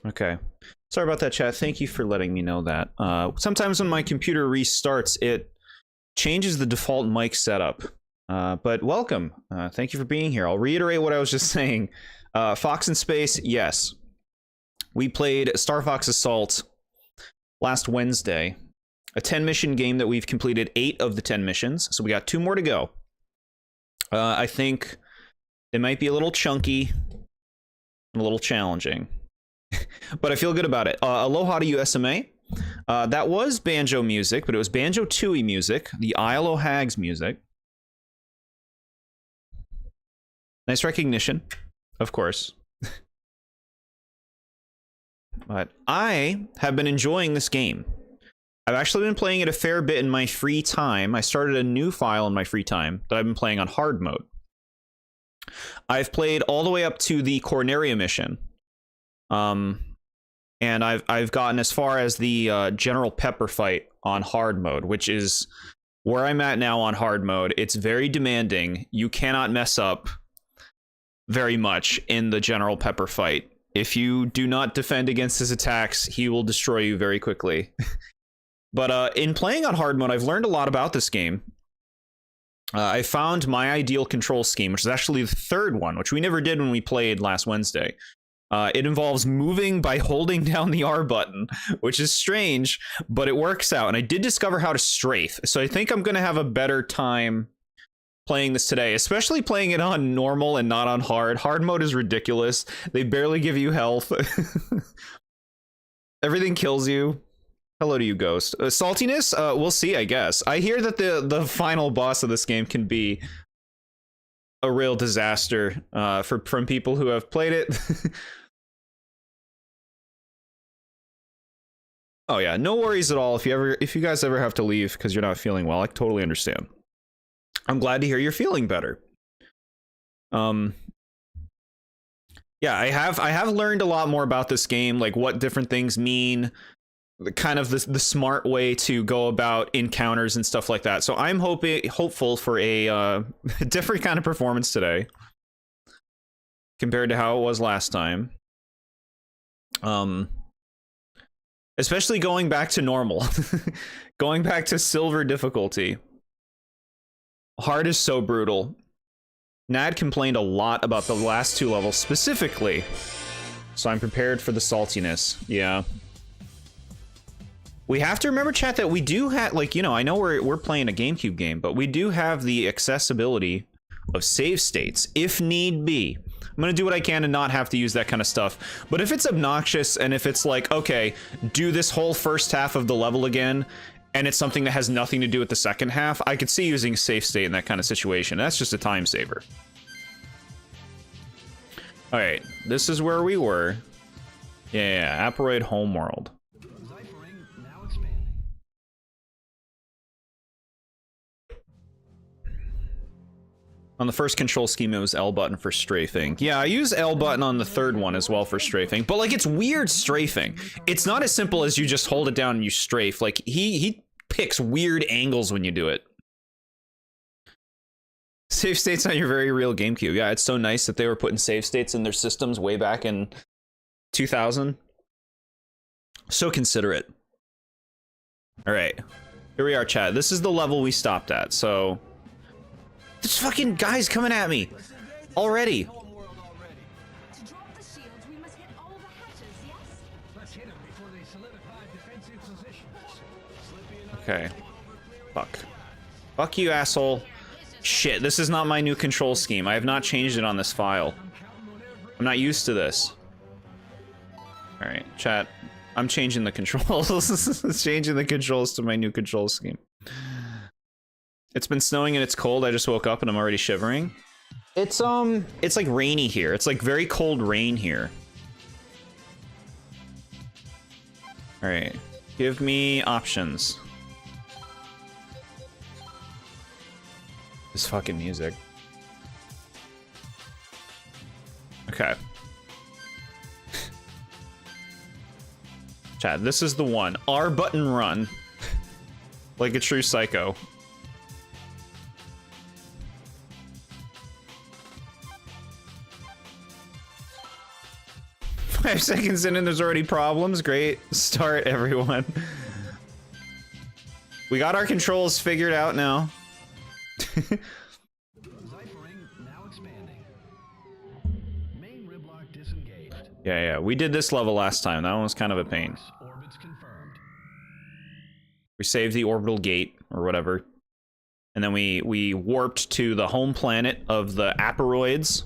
Okay. Sorry about that, chat. Thank you for letting me know that. Sometimes when my computer restarts, it changes the default mic setup. But welcome. Thank you for being here. I'll reiterate what I was just saying. Fox in Space, yes. We played Star Fox Assault last Wednesday. A 10-mission game that we've completed 8 of the 10 missions. So we got 2 more to go. I think it might be a little chunky and a little challenging. But I feel good about it. Aloha to you, SMA. That was banjo music, but it was Banjo-Tooie music, the ILO Hags music. Nice recognition, of course. But I have been enjoying this game. I've actually been playing it a fair bit in my free time. I started a new file in my free time that I've been playing on hard mode. I've played all the way up to the Corneria mission. And I've gotten as far as the General Pepper fight on hard mode, which is where I'm at now on hard mode. It's very demanding. You cannot mess up very much in the General Pepper fight. If you do not defend against his attacks, he will destroy you very quickly. But in playing on hard mode, I've learned a lot about this game. I found my ideal control scheme, which is actually the third one, which we never did when we played last Wednesday. It involves moving by holding down the R button, which is strange, but it works out. And I did discover how to strafe, so I think I'm going to have a better time playing this today, especially playing it on normal and not on hard. Hard mode is ridiculous. They barely give you health. Everything kills you. Hello to you, Ghost. Saltiness? We'll see, I guess. I hear that the final boss of this game can be a real disaster from people who have played it. Oh yeah, no worries at all. If you guys ever have to leave because you're not feeling well, I totally understand. I'm glad to hear you're feeling better. Yeah, I have learned a lot more about this game, like what different things mean, kind of the smart way to go about encounters and stuff like that. So I'm hopeful for a different kind of performance today compared to how it was last time. Especially going back to normal. Going back to silver difficulty. Hard is so brutal. Nad complained a lot about the last 2 levels specifically, so I'm prepared for the saltiness. Yeah. We have to remember, chat, that we do have, like, you know, I know we're playing a GameCube game, but we do have the accessibility of save states, if need be. I'm gonna do what I can to not have to use that kind of stuff. But if it's obnoxious, and if it's like, okay, do this whole first half of the level again, and it's something that has nothing to do with the second half, I could see using a save state in that kind of situation. That's just a time saver. Alright, this is where we were. Yeah, Aperoid Homeworld. On the first control scheme, it was L button for strafing. Yeah, I use L button on the third one as well for strafing, but like it's weird strafing. It's not as simple as you just hold it down and you strafe. Like he picks weird angles when you do it. Save states on your very real GameCube. Yeah, it's so nice that they were putting save states in their systems way back in 2000. So considerate. All right, here we are, chat. This is the level we stopped at, so... There's fucking guys coming at me already. Okay. Fuck. Fuck you, asshole. Shit, this is not my new control scheme. I have not changed it on this file. I'm not used to this. Alright, chat. I'm changing the controls. Changing the controls to my new control scheme. It's been snowing and it's cold. I just woke up and I'm already shivering. It's like rainy here. It's like very cold rain here. All right, give me options. This fucking music. Okay. Chat, this is the one. R button run. Like a true psycho. 5 seconds in and there's already problems. Great start, everyone. We got our controls figured out now. Yeah, we did this level last time. That one was kind of a pain. We saved the orbital gate, or whatever. And then we warped to the home planet of the Aperoids.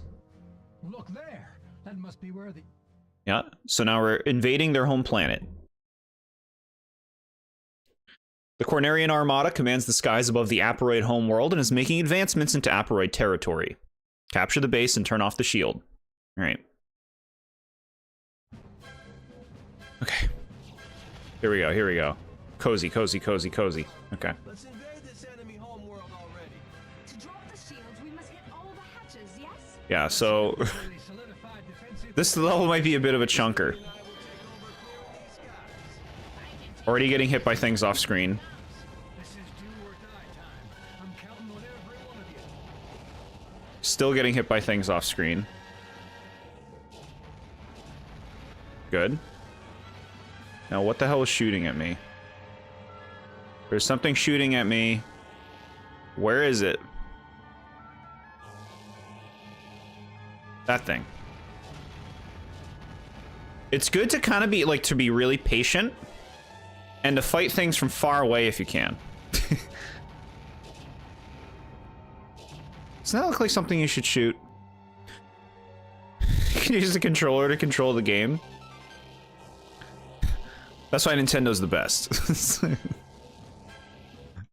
Look there. That must be where the... Yeah, so now we're invading their home planet. The Cornerian Armada commands the skies above the Aperoid homeworld and is making advancements into Aperoid territory. Capture the base and turn off the shield. Alright. Okay. Here we go, here we go. Cozy, cozy, cozy, cozy. Okay. Let's invade this enemy homeworld already. To drop the shields, we must hit all the hatches, yes? Yeah, so... this level might be a bit of a chunker. Already getting hit by things off screen. Still getting hit by things off screen. Good. Now what the hell is shooting at me? There's something shooting at me. Where is it? That thing. It's good to kind of be, like, to be really patient. And to fight things from far away if you can. Doesn't that look like something you should shoot? You can use the controller to control the game. That's why Nintendo's the best.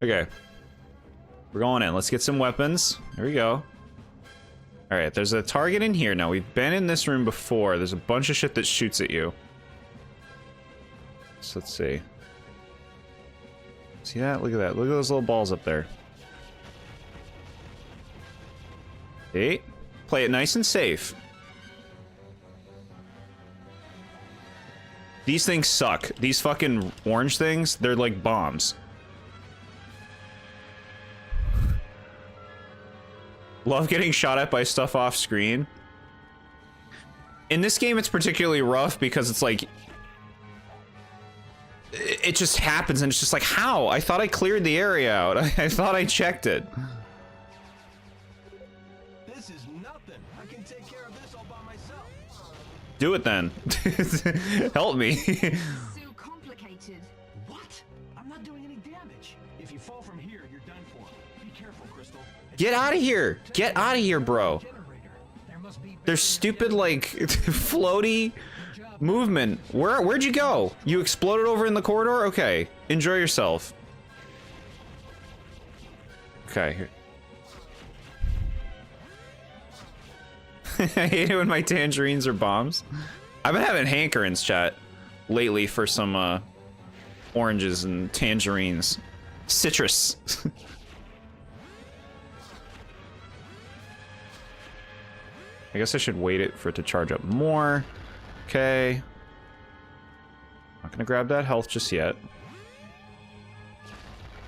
Okay. We're going in. Let's get some weapons. There we go. Alright, there's a target in here. Now, we've been in this room before. There's a bunch of shit that shoots at you. So let's see. See that? Look at that. Look at those little balls up there. See? Play it nice and safe. These things suck. These fucking orange things, they're like bombs. Love getting shot at by stuff off screen. In this game, it's particularly rough because it's like... it just happens and it's just like, how? I thought I cleared the area out. I thought I checked it. This is nothing. I can take care of this all by myself. Do it then. Help me. So complicated. What? I'm not doing any damage. If you fall from here, you're done for. Be careful, Crystal. Get out of here. Get out of here, bro. There's stupid, like, floaty movement. Where'd you go? You exploded over in the corridor? Okay. Enjoy yourself. Okay. Here. I hate it when my tangerines are bombs. I've been having hankerings, chat, lately for some, oranges and tangerines. Citrus. I guess I should wait it for it to charge up more. Okay. Not gonna grab that health just yet.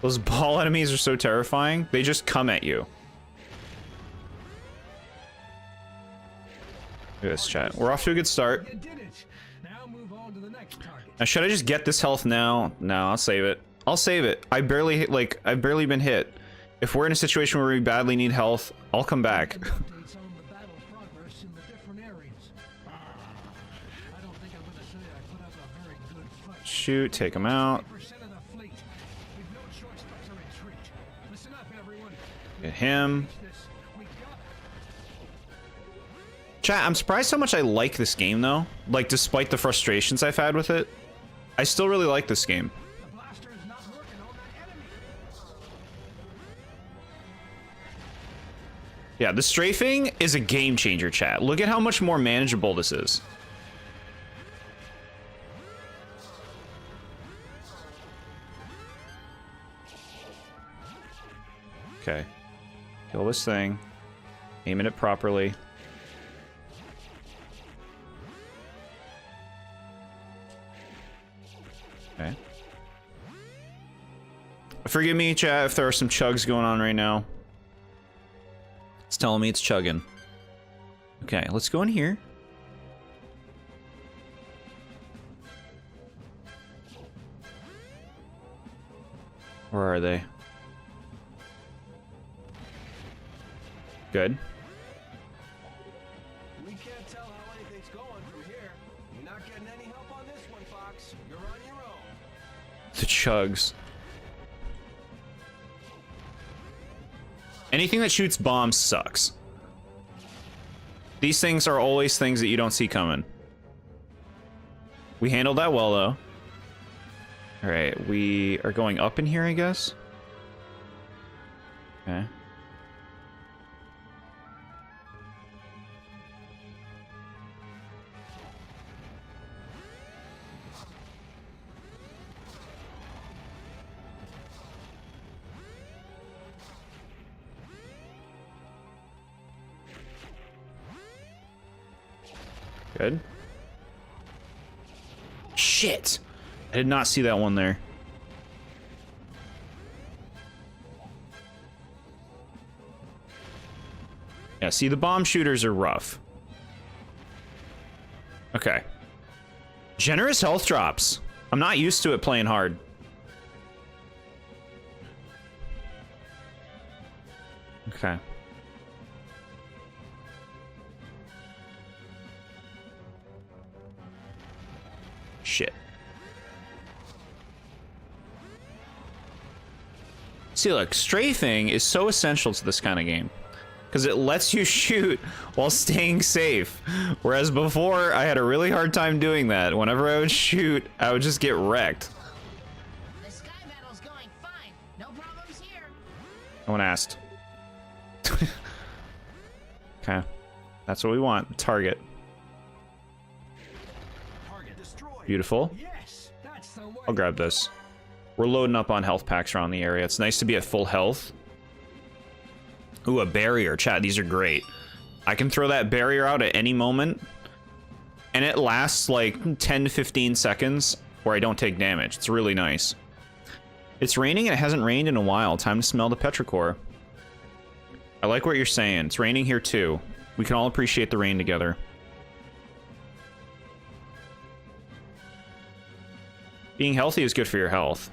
Those ball enemies are so terrifying. They just come at you. Look at this, chat. We're off to a good start. Now, should I just get this health now? No, I'll save it. I'll save it. I barely hit, like, I've barely been hit. If we're in a situation where we badly need health, I'll come back. Shoot, take him out. Get him. Chat, I'm surprised how much I like this game, though. Like, despite the frustrations I've had with it, I still really like this game. Yeah, the strafing is a game changer, chat. Look at how much more manageable this is. Okay. Kill this thing. Aim it properly. Okay. Forgive me, chat, if there are some chugs going on right now. It's telling me it's chugging. Okay, let's go in here. Where are they? Good. We can't tell how anything's going from here. You're not getting any help on this one, Fox. You're on your own. The chugs. Anything that shoots bombs sucks. These things are always things that you don't see coming. We handled that well, though. Alright, we are going up in here, I guess? Okay. Good. Shit! I did not see that one there. Yeah, see, the bomb shooters are rough. Okay. Generous health drops. I'm not used to it playing hard. Okay. Shit. See, look, strafing is so essential to this kind of game. Because it lets you shoot while staying safe. Whereas before, I had a really hard time doing that. Whenever I would shoot, I would just get wrecked. The sky battle's going fine. No problems here. No one asked. Okay. That's what we want. Target. Target destroyed. Beautiful. Yes, that's the way. I'll grab this. We're loading up on health packs around the area. It's nice to be at full health. Ooh, a barrier. Chat, these are great. I can throw that barrier out at any moment, and it lasts like 10 to 15 seconds where I don't take damage. It's really nice. It's raining and it hasn't rained in a while. Time to smell the petrichor. I like what you're saying. It's raining here too. We can all appreciate the rain together. Being healthy is good for your health.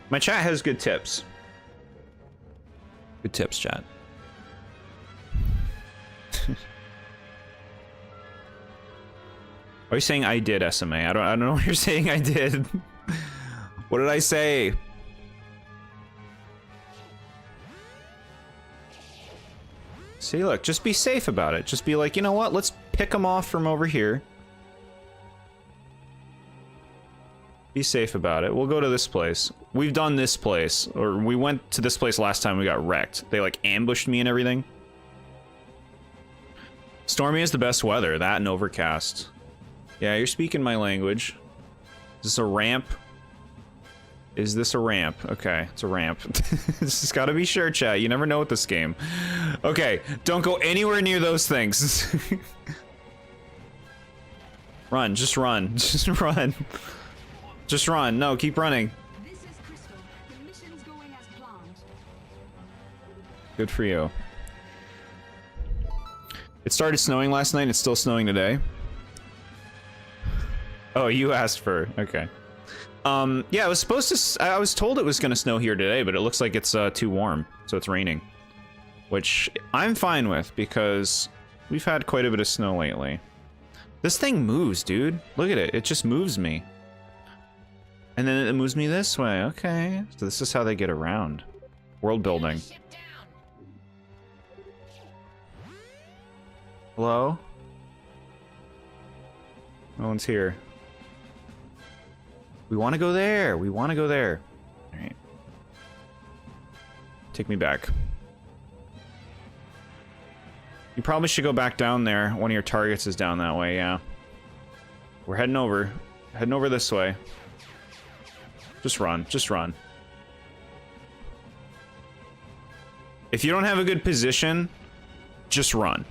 My chat has good tips. Good tips, chat. Are you saying I did, SMA? I don't know what you're saying I did. What did I say? See, look, just be safe about it. Just be like, you know what? Let's pick them off from over here. Be safe about it. We'll go to this place. We've done this place, or we went to this place last time we got wrecked. They like ambushed me and everything. Stormy is the best weather, that and overcast. Yeah, you're speaking my language. Is this a ramp? Is this a ramp? Okay, it's a ramp. This has got to be sure, chat. You never know with this game. Okay, don't go anywhere near those things. Run, just run, just run. Just run. No, keep running. This is Crystal. The mission's going as planned. Good for you. It started snowing last night. It's still snowing today. Oh, you asked for. Okay. Yeah, it was supposed to. I was told it was going to snow here today, but it looks like it's too warm, so it's raining, which I'm fine with because we've had quite a bit of snow lately. This thing moves, dude. Look at it. It just moves me. And then it moves me this way. Okay. So this is how they get around. World building. Ship down. Hello? No one's here. We want to go there. We want to go there. All right. Take me back. You probably should go back down there. One of your targets is down that way, yeah. We're heading over. Heading over this way. Just run. Just run. If you don't have a good position, just run.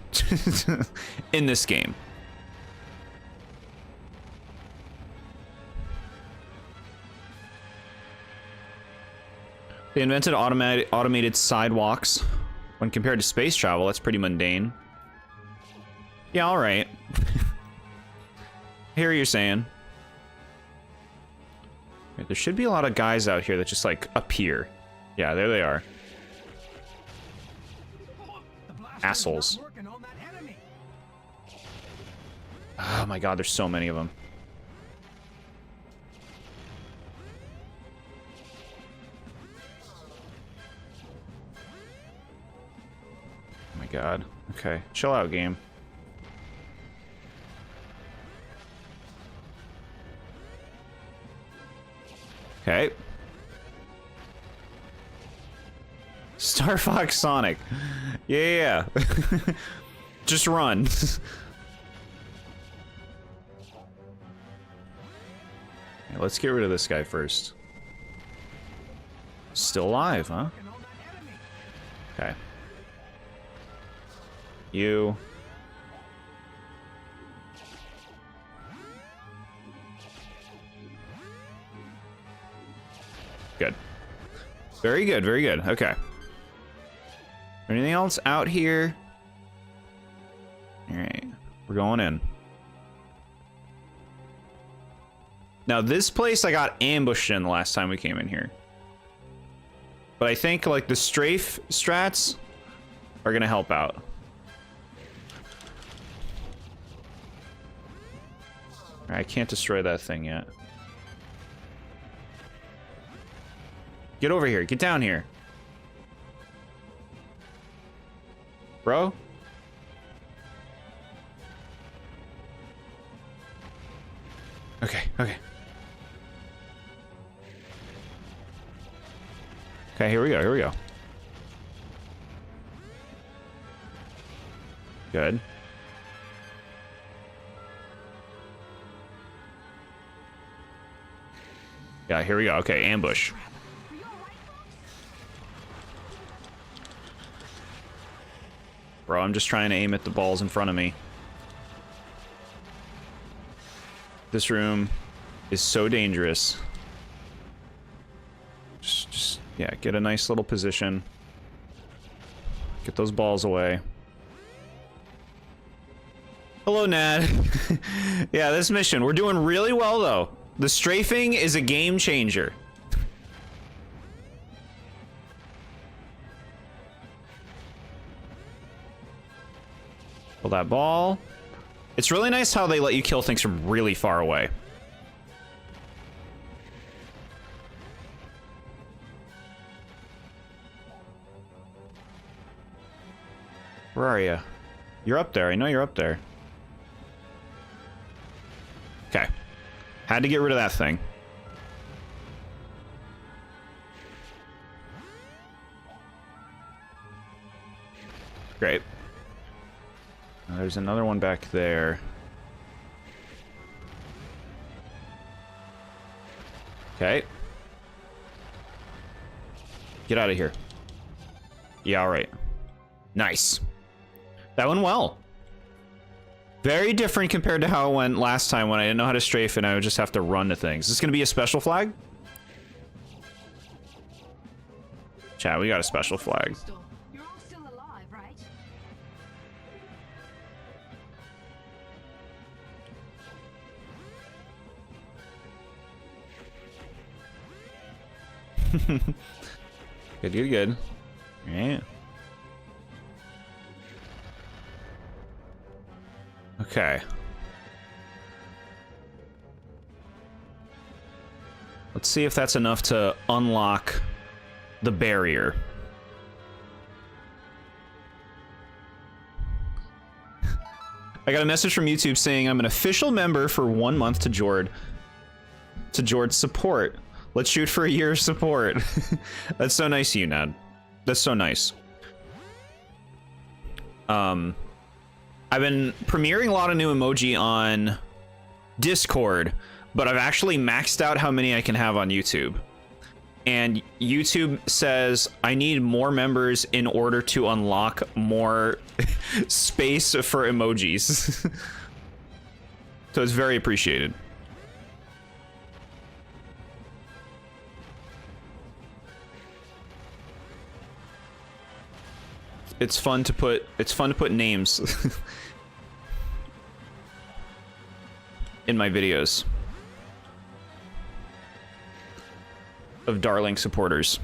In this game. They invented automated sidewalks. When compared to space travel, that's pretty mundane. Yeah, alright. I hear what you're saying. There should be a lot of guys out here that just, like, appear. Yeah, there they are. The blaster's Assholes. not working on that enemy. Oh my god, there's so many of them. Oh my god. Okay, chill out, game. Okay. Star Fox Sonic. Yeah. Just run. Okay, let's get rid of this guy first. Still alive, huh? Working on that enemy. Okay. You. Good. Very good, very good. Okay. Anything else out here? Alright. We're going in. Now, this place I got ambushed in the last time we came in here. But I think, like, the strafe strats are gonna help out. I can't destroy that thing yet. Get over here. Get down here. Bro? Okay, okay. Okay, here we go, here we go. Good. Yeah, here we go. Okay, ambush. Bro, I'm just trying to aim at the balls in front of me. This room is so dangerous. Just yeah, get a nice little position. Get those balls away. Hello, Nad. Yeah, this mission, we're doing really well, though. The strafing is a game changer. Pull that ball. It's really nice how they let you kill things from really far away. Where are you? You're up there. I know you're up there. Okay. Had to get rid of that thing. Great. Now, there's another one back there. Okay. Get out of here. Yeah, alright. Nice. That went well. Very different compared to how it went last time when I didn't know how to strafe and I would just have to run to things. Is this gonna be a special flag? Chat, we got a special flag. You're all still alive, right? Good, good, good. Yeah. Okay. Let's see if that's enough to unlock the barrier. I got a message from YouTube saying I'm an official member for 1 month to Jord. To Jord's support. Let's shoot for a year of support. That's so nice of you, Ned. That's so nice. I've been premiering a lot of new emoji on Discord, but I've actually maxed out how many I can have on YouTube. And YouTube says I need more members in order to unlock more space for emojis. So it's very appreciated. It's fun to put names in my videos. of darling supporters.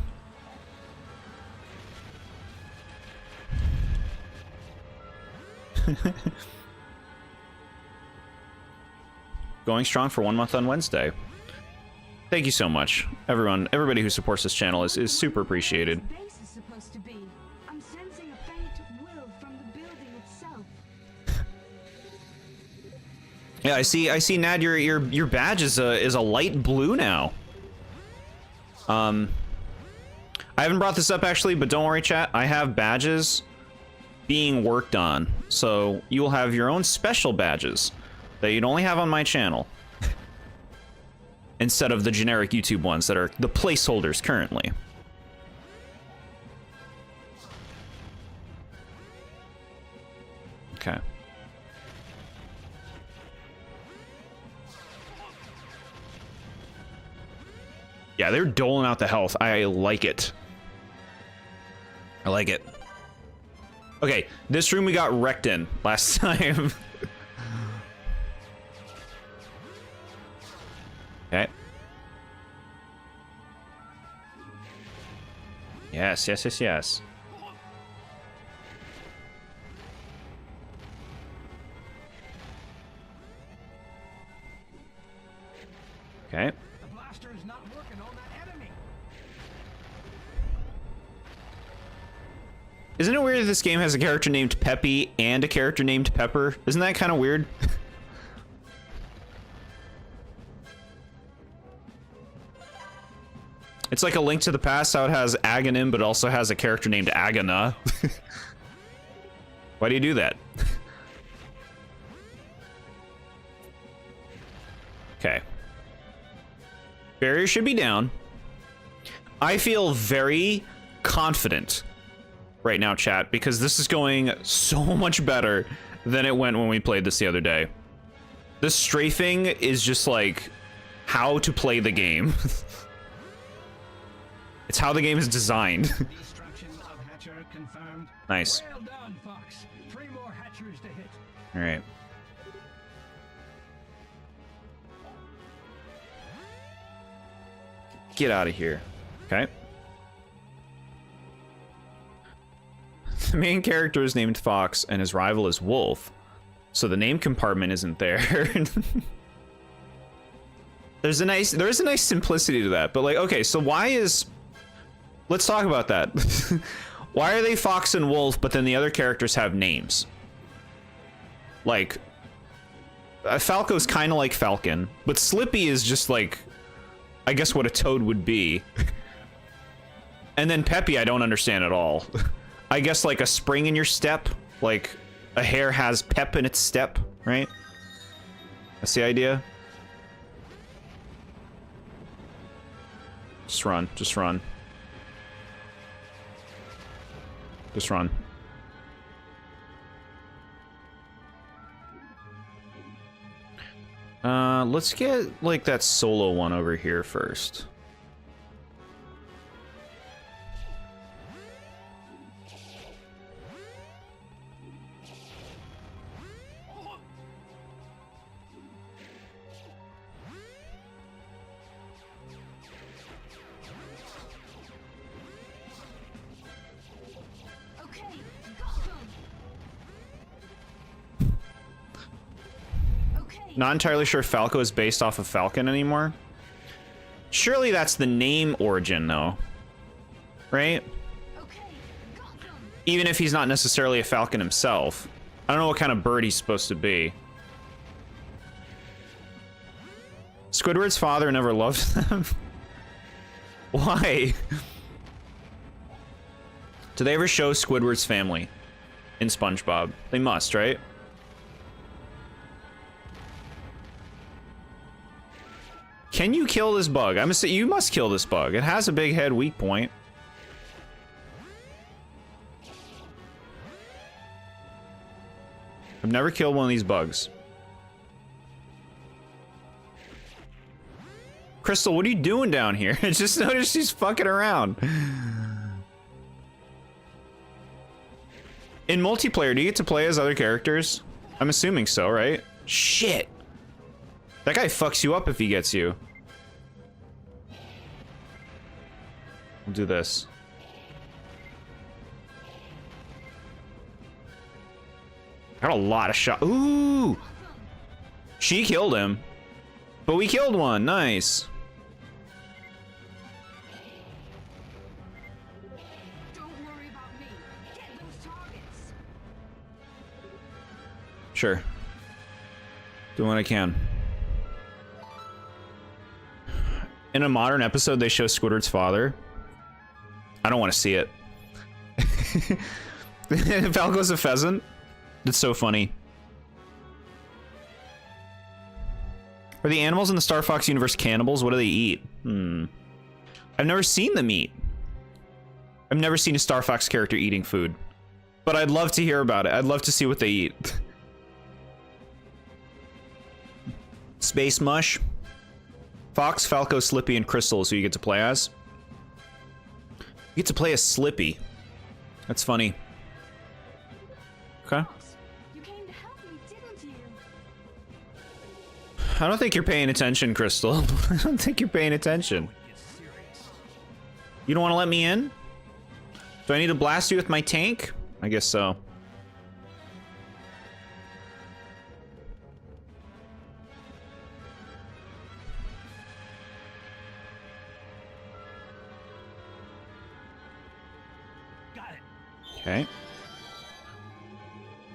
Going strong for 1 month on Wednesday. Thank you so much, everyone. Everybody who supports this channel is super appreciated. Base is supposed to be. I'm sensing a faint will from the building itself. Yeah, I see, Nad, your badge is a light blue now. I haven't brought this up actually, but don't worry, chat. I have badges being worked on, so you will have your own special badges that you'd only have on my channel, instead of the generic YouTube ones that are the placeholders currently. Okay. Yeah, they're doling out the health. I like it. I like it. Okay, this room we got wrecked in last time. Okay. Yes, yes, yes, yes. Okay. The blaster is not working on that enemy. Isn't it weird that this game has a character named Peppy and a character named Pepper? Isn't that kind of weird? It's like a Link to the Past, how it has Aghanim, but also has a character named Agana. Why do you do that? Okay. Barrier should be down. I feel very confident right now, chat, because this is going so much better than it went when we played this the other day. This strafing is just like how to play the game. It's how the game is designed. Destruction of hatcher confirmed. Nice. Well done, Fox. 3 more hatchers to hit. All right. Get out of here. Okay. The main character is named Fox and his rival is Wolf. So the name compartment isn't there. There is a nice simplicity to that, but like, okay, so why is, let's talk about that. Why are they Fox and Wolf, but then the other characters have names? Like, Falco's kind of like Falcon, but Slippy is just like, I guess what a toad would be. And then Peppy, I don't understand at all. I guess like a spring in your step, like a hare has pep in its step, right? That's the idea. Just run, just run. Just run. Let's get like that solo one over here first. Okay, got them. Okay. Not entirely sure Falco is based off of Falcon anymore. Surely that's the name origin, though. Right? Okay, got them. Even if he's not necessarily a Falcon himself. I don't know what kind of bird he's supposed to be. Squidward's father never loved them? Why? Do they ever show Squidward's family in SpongeBob? They must, right? Can you kill this bug? I'm gonna say you must kill this bug. It has a big head weak point. I've never killed one of these bugs. Crystal, what are you doing down here? I just noticed she's fucking around. In multiplayer, do you get to play as other characters? I'm assuming so, right? Shit. That guy fucks you up if he gets you. We'll do this. Got a lot of shot. Ooh! She killed him. But we killed one. Nice. Don't worry about me. Get those targets. Sure. Doing what I can. In a modern episode, they show Squidward's father. I don't want to see it. Falco's a pheasant. It's so funny. Are the animals in the Star Fox universe cannibals? What do they eat? I've never seen them eat. I've never seen a Star Fox character eating food. But I'd love to hear about it. I'd love to see what they eat. Space Mush. Fox, Falco, Slippy, and Crystal is who you get to play as. You get to play as Slippy. That's funny. Okay. You came to help me, didn't you? I don't think you're paying attention, Crystal. I don't think you're paying attention. You don't want to let me in? Do I need to blast you with my tank? I guess so. Okay.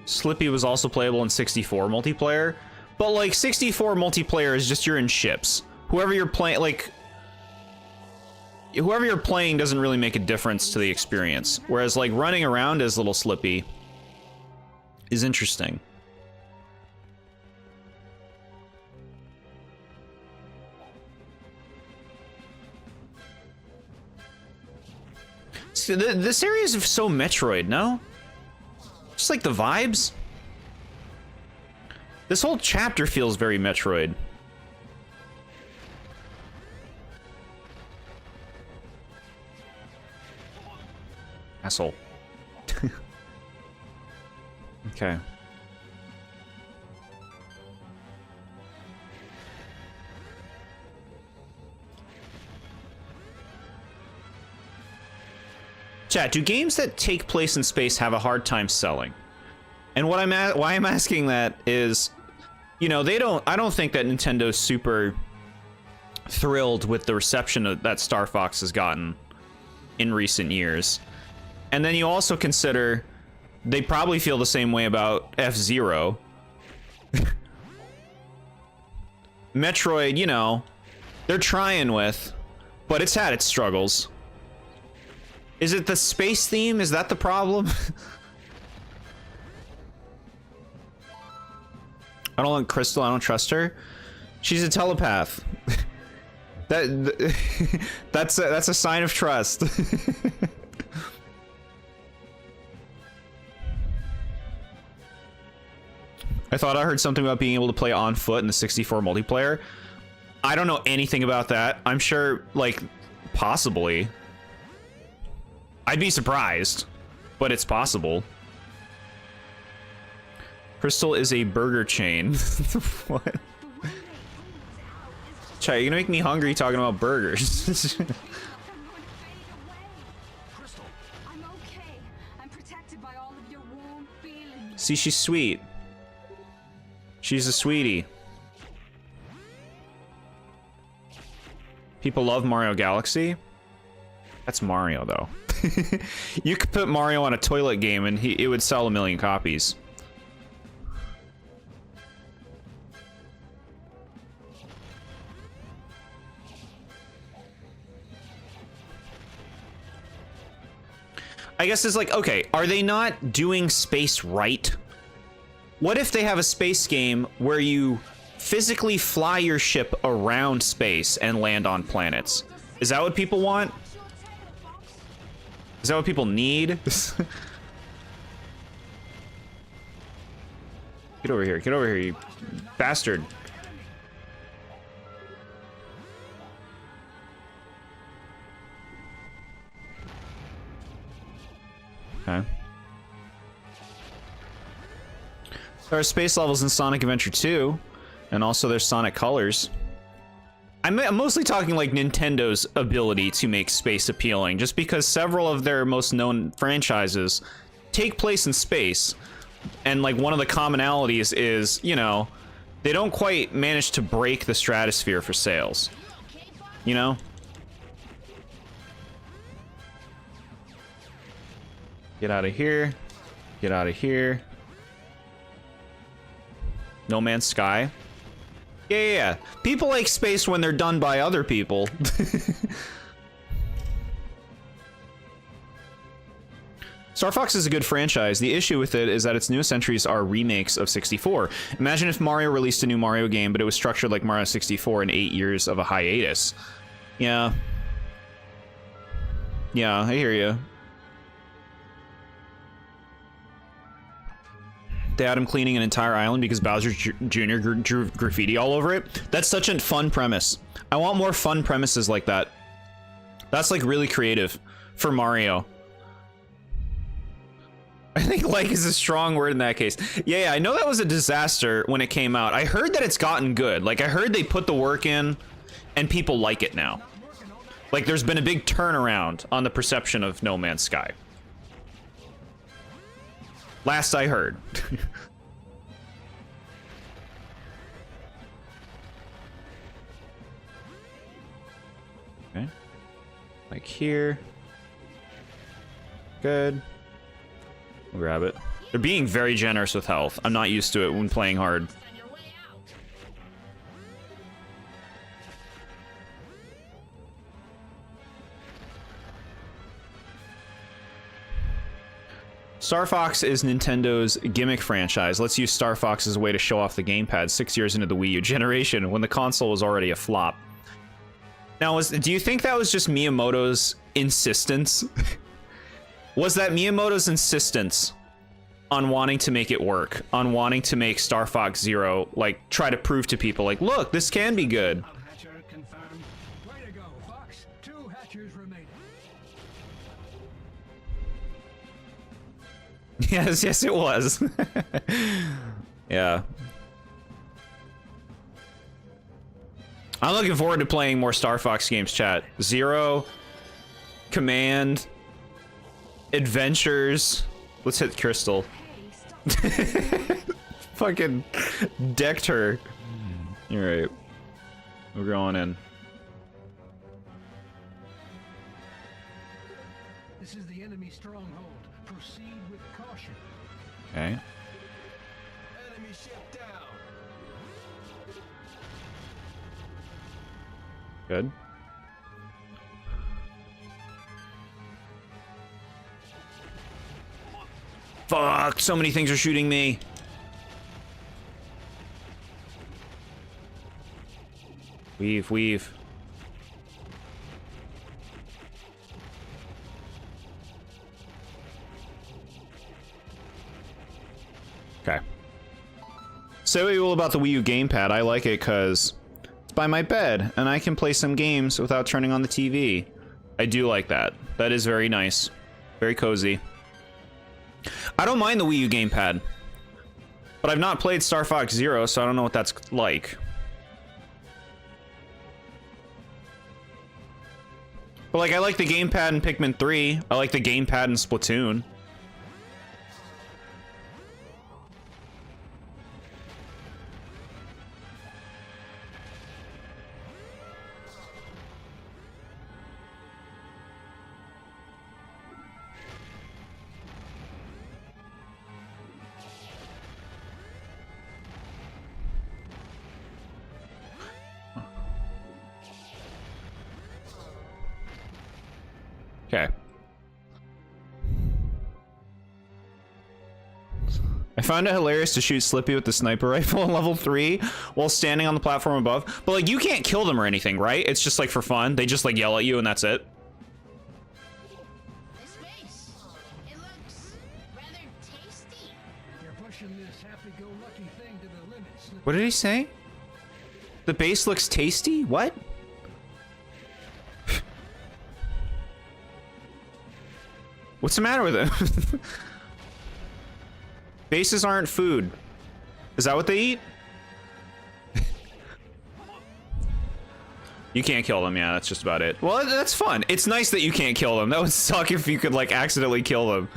Slippy was also playable in 64 multiplayer, but like 64 multiplayer is just you're in ships. Whoever you're playing, like whoever you're playing doesn't really make a difference to the experience. Whereas like running around as little Slippy is interesting. See, this area is so Metroid, no? Just like the vibes. This whole chapter feels very Metroid. Asshole. Okay. Chat, do games that take place in space have a hard time selling? And what why I'm asking that is, you know, I don't think that Nintendo's super thrilled with the reception that Star Fox has gotten in recent years. And then you also consider they probably feel the same way about F-Zero. Metroid, you know, they're trying with, but it's had its struggles. Is it the space theme? Is that the problem? I don't like Crystal. I don't trust her. She's a telepath. That's a sign of trust. I thought I heard something about being able to play on foot in the 64 multiplayer. I don't know anything about that. I'm sure, like, possibly. I'd be surprised, but it's possible. Crystal is a burger chain. What? Chat, you're gonna make me hungry talking about burgers. I'm okay. I'm protected by all of your warm feelings. See, she's sweet. She's a sweetie. People love Mario Galaxy. That's Mario, though. You could put Mario on a toilet game and it would sell 1 million copies. I guess it's like, okay, are they not doing space right? What if they have a space game where you physically fly your ship around space and land on planets? Is that what people want? Is that what people need? Get over here. Get over here, you bastard. Okay. There are space levels in Sonic Adventure 2, and also there's Sonic Colors. I'm mostly talking like Nintendo's ability to make space appealing, just because several of their most known franchises take place in space. And like one of the commonalities is, you know, they don't quite manage to break the stratosphere for sales. You know? Get out of here. Get out of here. No Man's Sky. Yeah. People like space when they're done by other people. Star Fox is a good franchise. The issue with it is that its newest entries are remakes of 64. Imagine if Mario released a new Mario game, but it was structured like Mario 64 in 8 years of a hiatus. Yeah. Yeah, I hear you. They had him cleaning an entire island because Bowser Jr. drew graffiti all over it. That's such a fun premise. I want more fun premises like that. That's like really creative for Mario. I think like is a strong word in that case. Yeah, I know that was a disaster when it came out. I heard that it's gotten good. Like I heard they put the work in and people like it now. Like there's been a big turnaround on the perception of No Man's Sky. Last I heard. Okay. Like here. Good. We'll grab it. They're being very generous with health. I'm not used to it when playing hard. Star Fox is Nintendo's gimmick franchise. Let's use Star Fox as a way to show off the gamepad 6 years into the Wii U generation when the console was already a flop. Now, do you think that was just Miyamoto's insistence? Was that Miyamoto's insistence on wanting to make it work, on wanting to make Star Fox Zero, like, try to prove to people, like, look, this can be good? Hatcher confirmed. Way to go, Fox. 2 hatchers remaining. Yes, it was. Yeah. I'm looking forward to playing more Star Fox games, chat. Zero, Command, Adventures. Let's hit Crystal. Fucking decked her. Alright. We're going in. This is the enemy stronghold. Proceed with caution. Okay. Enemy ship down. Good. Fuck, so many things are shooting me. Weave, weave. Okay. Say what you will about the Wii U gamepad, I like it because it's by my bed and I can play some games without turning on the TV. I do like that. That is very nice. Very cozy. I don't mind the Wii U gamepad, but I've not played Star Fox Zero, so I don't know what that's like. But like, I like the gamepad in Pikmin 3. I like the gamepad in Splatoon. Okay. I found it hilarious to shoot Slippy with the sniper rifle in level 3 while standing on the platform above. But like, you can't kill them or anything, right? It's just like for fun. They just like yell at you and that's it. This base, it looks rather tasty. You're pushing this happy-go-lucky thing to the limit, Slippy. What did he say? The base looks tasty? What? What's the matter with him? Bases aren't food. Is that what they eat? You can't kill them, yeah, that's just about it. Well, that's fun. It's nice that you can't kill them. That would suck if you could, like, accidentally kill them.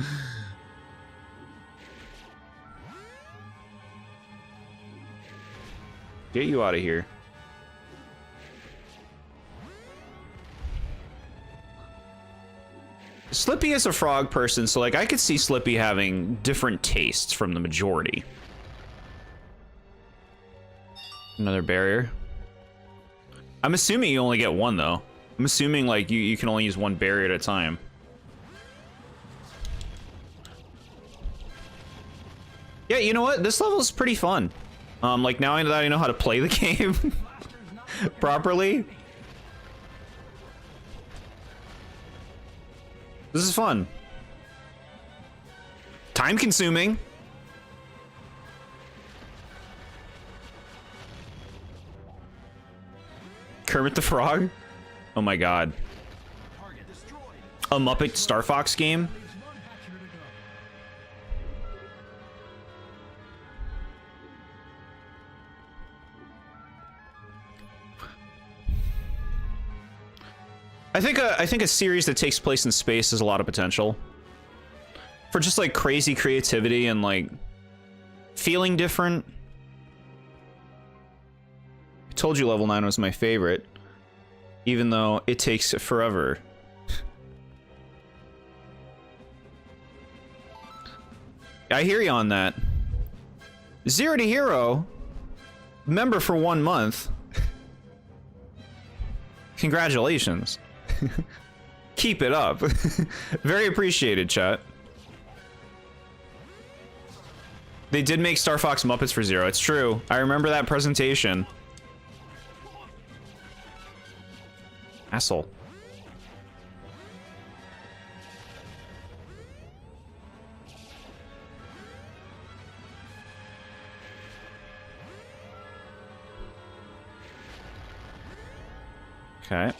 Get you out of here. Slippy is a frog person, so, like, I could see Slippy having different tastes from the majority. Another barrier. I'm assuming you only get one, though. I'm assuming, like, you can only use one barrier at a time. Yeah, you know what? This level is pretty fun. Like, now that I know how to play the game properly. This is fun. Time-consuming. Kermit the Frog? Oh my god. A Muppet Star Fox game? I think a series that takes place in space has a lot of potential. For just like crazy creativity and like feeling different. I told you level 9 was my favorite, even though it takes forever. I hear you on that. 0 to Hero, member for 1 month. Congratulations. Keep it up. Very appreciated, chat. They did make Star Fox Muppets for 0. It's true. I remember that presentation. Asshole. Okay.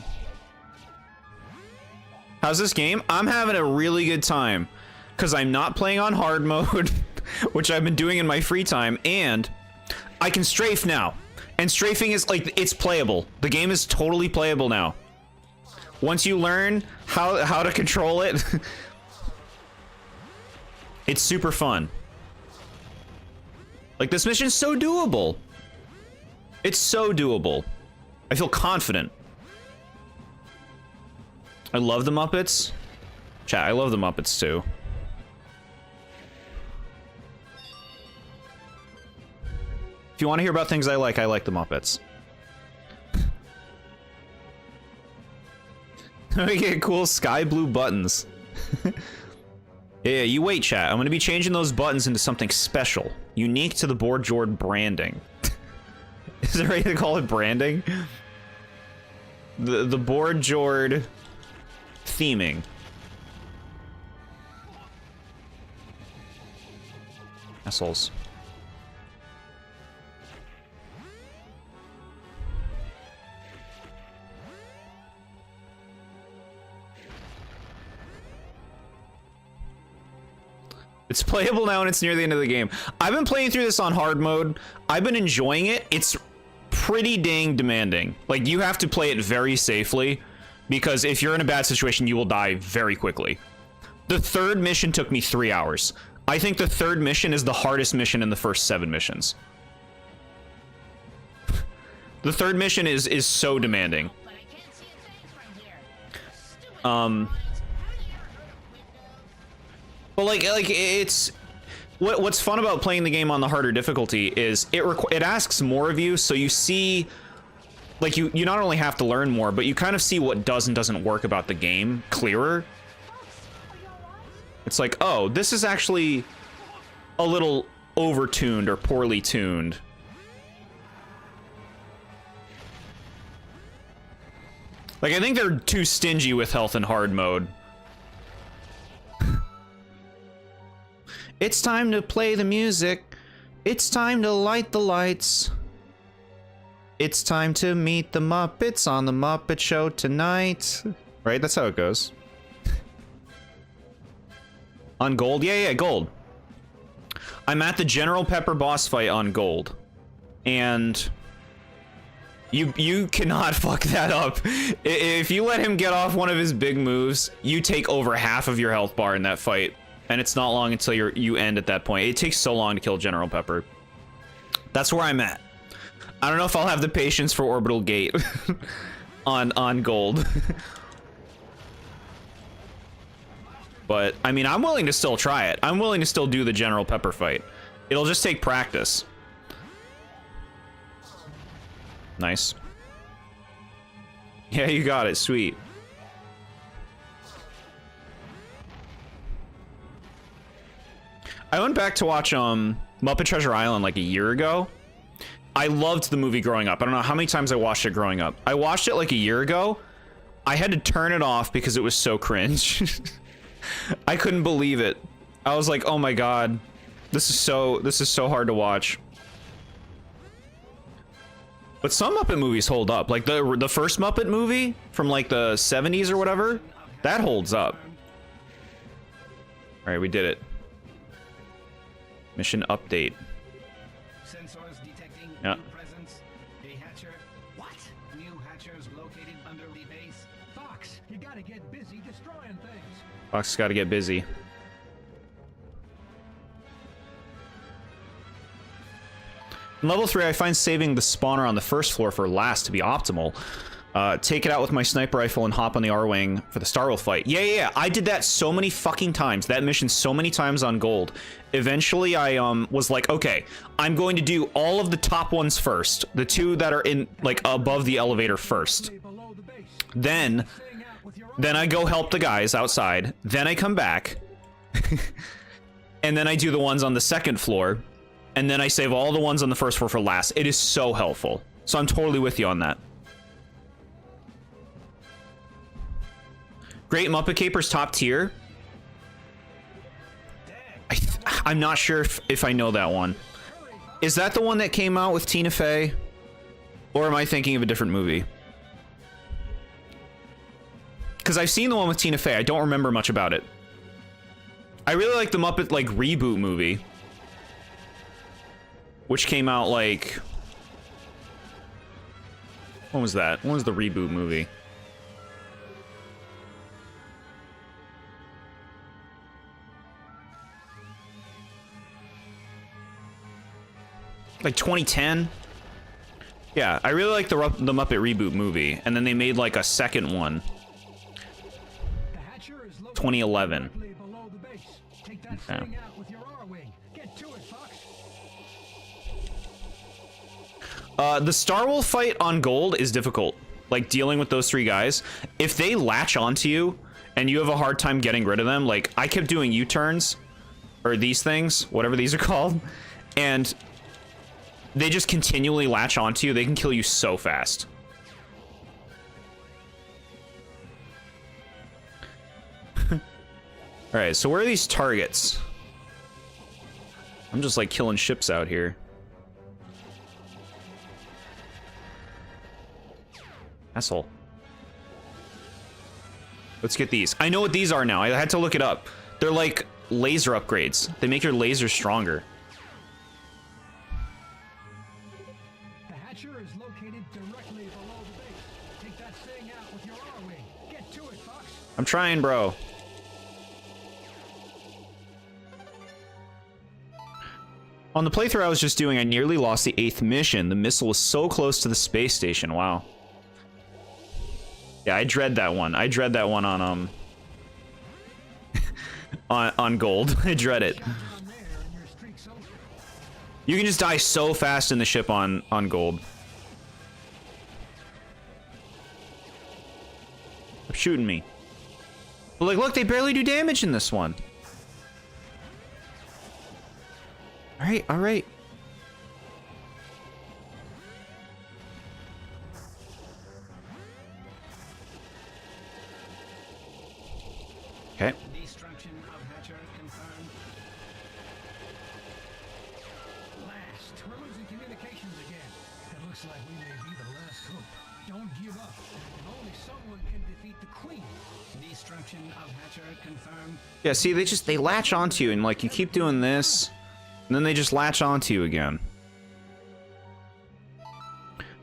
How's this game? I'm having a really good time because I'm not playing on hard mode, which I've been doing in my free time, and I can strafe now. And strafing is like, it's playable. The game is totally playable now. Once you learn how to control it, it's super fun. Like, this mission's so doable. It's so doable. I feel confident. I love the Muppets. Chat, I love the Muppets too. If you want to hear about things I like the Muppets. We get cool sky blue buttons. Yeah, you wait, chat. I'm going to be changing those buttons into something special, unique to the TheBoredJord branding. Is it right to call it branding? The TheBoredJord theming. Assholes. It's playable now and it's near the end of the game. I've been playing through this on hard mode. I've been enjoying it. It's pretty dang demanding. Like, you have to play it very safely, because if you're in a bad situation, you will die very quickly. The third mission took me 3 hours. I think the third mission is the hardest mission in the first 7 missions. The third mission is so demanding. But I can't see a thing from here. Stupid lights. But like it's what's fun about playing the game on the harder difficulty is it asks more of you, so you see, like, you not only have to learn more, but you kind of see what does and doesn't work about the game clearer. It's like, oh, this is actually a little overtuned or poorly tuned. Like, I think they're too stingy with health in hard mode. It's time to play the music. It's time to light the lights. It's time to meet the Muppets on the Muppet Show tonight. Right? That's how it goes. On gold? Yeah, gold. I'm at the General Pepper boss fight on gold. And You cannot fuck that up. If you let him get off one of his big moves, you take over half of your health bar in that fight, and it's not long until you end at that point. It takes so long to kill General Pepper. That's where I'm at. I don't know if I'll have the patience for Orbital Gate on gold. But I mean, I'm willing to still try it. I'm willing to still do the General Pepper fight. It'll just take practice. Nice. Yeah, you got it. Sweet. I went back to watch Muppet Treasure Island like a year ago. I loved the movie growing up. I don't know how many times I watched it growing up. I watched it like a year ago. I had to turn it off because it was so cringe. I couldn't believe it. I was like, "Oh my god. This is so hard to watch." But some Muppet movies hold up. Like the first Muppet movie from like the 70s or whatever, that holds up. All right, we did it. Mission update. Sensors detecting Yeah. new presence. A hatcher. What? New hatchers located under the base. Fox, you gotta get busy destroying things. Fox got to get busy. In level 3, I find saving the spawner on the first floor for last to be optimal. Take it out with my sniper rifle and hop on the R-Wing for the Starwolf fight. Yeah. I did that so many fucking times. That mission so many times on gold. Eventually, I was like, okay, I'm going to do all of the top ones first. The two that are in, like, above the elevator first. Below the base. Then I go help the guys outside. Then I come back. And then I do the ones on the second floor. And then I save all the ones on the first floor for last. It is so helpful. So I'm totally with you on that. Great Muppet Caper's top tier. I'm not sure if I know that one. Is that the one that came out with Tina Fey? Or am I thinking of a different movie? Because I've seen the one with Tina Fey. I don't remember much about it. I really like the Muppet, like, reboot movie. Which came out, like... When was that? When was the reboot movie? Like 2010? Yeah, I really like the Muppet reboot movie. And then they made, like, a second one. The hatcher is located 2011. directly below the base. Take that Okay. thing out with your R-Wing. Get to it, Fox. The Starwolf fight on gold is difficult. Like, dealing with those three guys. If they latch onto you, and you have a hard time getting rid of them, like, I kept doing U-turns, or these things, whatever these are called, and they just continually latch onto you. They can kill you so fast. Alright, so where are these targets? I'm just, like, killing ships out here. Asshole. Let's get these. I know what these are now. I had to look it up. They're like laser upgrades. They make your laser stronger. The hatcher is located directly below the base. Take that thing out with your R-Wing. Get to it, Fox. I'm trying, bro. On the playthrough I was just doing, I nearly lost the 8th mission. The missile was so close to the space station. Wow. Yeah, I dread that one. I dread that one on on gold. I dread it. On there and your streak's over. You can just die so fast in the ship on gold. Stop shooting me. But like, look, they barely do damage in this one. All right, all right. Okay. Destruction of hatcher confirmed. Blast. We're losing communications again. It looks like we may be the last hope. Don't give up. And only someone can defeat the Queen. Destruction of hatcher confirmed. Yeah, see, they latch onto you, and like you keep doing this, and then they just latch onto you again.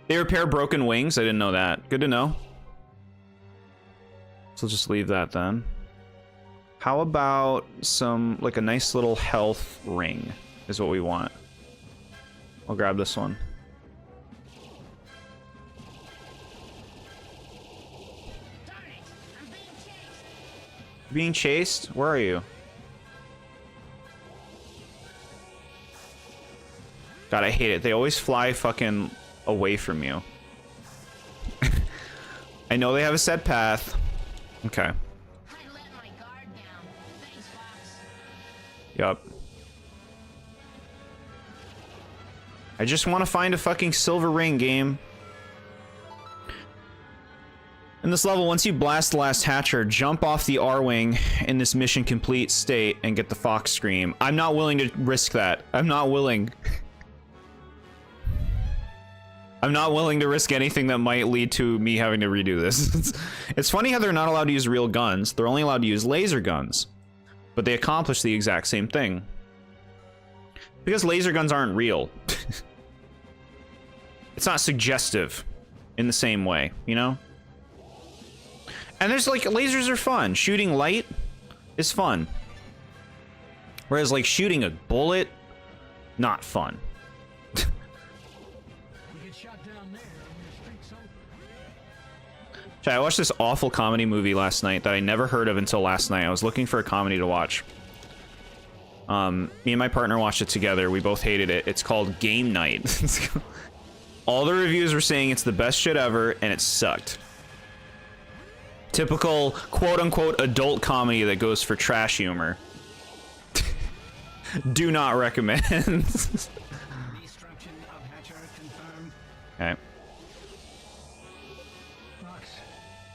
They repair broken wings. I didn't know that. Good to know. So let's just leave that then. How about some, like a nice little health ring is what we want. I'll grab this one. Darn it! I'm being chased. Being chased? Where are you? God, I hate it. They always fly fucking away from you. I know they have a set path. Okay. I let my guard down. Thanks, Fox. Yup. I just want to find a fucking silver ring, game. In this level, once you blast the last hatcher, jump off the R-Wing in this mission complete state and get the Fox Scream. I'm not willing to risk that. I'm not willing. I'm not willing to risk anything that might lead to me having to redo this. It's funny how they're not allowed to use real guns. They're only allowed to use laser guns. But they accomplish the exact same thing. Because laser guns aren't real. It's not suggestive in the same way, you know? And there's like, lasers are fun. Shooting light is fun. Whereas like shooting a bullet, not fun. You get shot down there and your streak's over. Chat, I watched this awful comedy movie last night that I never heard of until last night. I was looking for a comedy to watch. Me and my partner watched it together. We both hated it. It's called Game Night. All the reviews were saying it's the best shit ever, and it sucked. Typical quote-unquote adult comedy that goes for trash humor. Do not recommend. Destruction of Hatcher confirmed. Okay. Fox,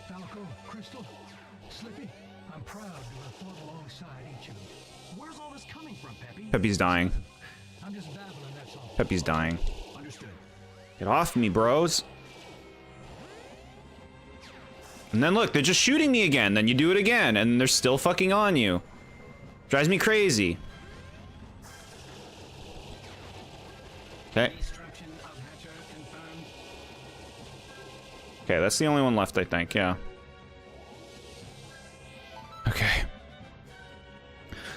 Falco, Crystal, Slippy, I'm proud to have fought alongside each of you. Where's all this coming from, Peppy? Peppy's dying. I'm just babbling, that's all. Peppy's dying. Understood. Get off me, bros. And then look, they're just shooting me again. Then you do it again, and they're still fucking on you. Drives me crazy. Okay. Destruction of Hatcher confirmed. Okay, that's the only one left, I think, yeah. Okay.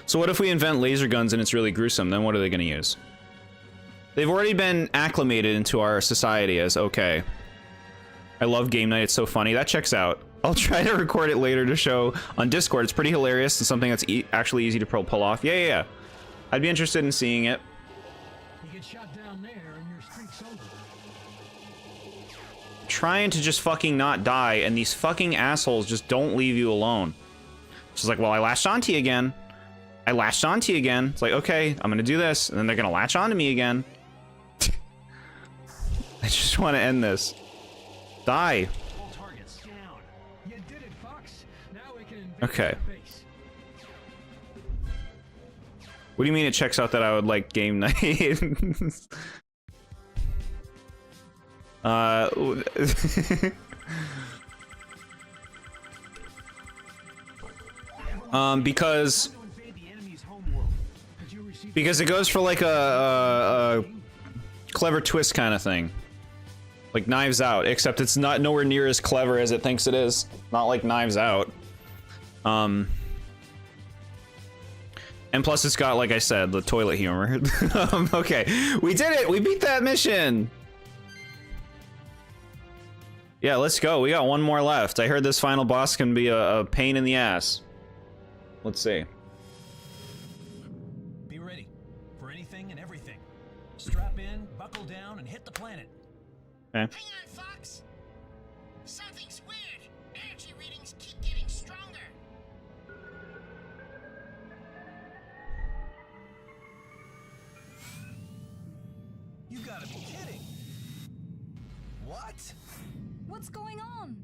So what if we invent laser guns and it's really gruesome? Then what are they gonna use? They've already been acclimated into our society as, okay. I love Game Night, it's so funny. That checks out. I'll try to record it later to show on Discord. It's pretty hilarious and something that's actually easy to pull off. Yeah. I'd be interested in seeing it. You get shot down there and your streak's over. Trying to just fucking not die, and these fucking assholes just don't leave you alone. She's like, well, I latched onto you again. I latched onto you again. It's like, okay, I'm gonna do this, and then they're gonna latch onto me again. I just want to end this. Die. All targets down. You did it, Fox. Now we can invade Okay. the base. What do you mean it checks out that I would like Game Night? Because To invade the enemy's homeworld. Did you receive Because it goes for like a clever twist kind of thing. Like Knives Out, except it's not nowhere near as clever as it thinks it is. Not like Knives Out. And plus it's got, like I said, the toilet humor. Okay, we did it! We beat that mission! Yeah, let's go. We got one more left. I heard this final boss can be a pain in the ass. Let's see. Be ready for anything and everything. Strap in, buckle down, and hit the planet. Okay. Hang on, Fox. Something's weird. Energy readings keep getting stronger. You gotta be kidding. What? What's going on?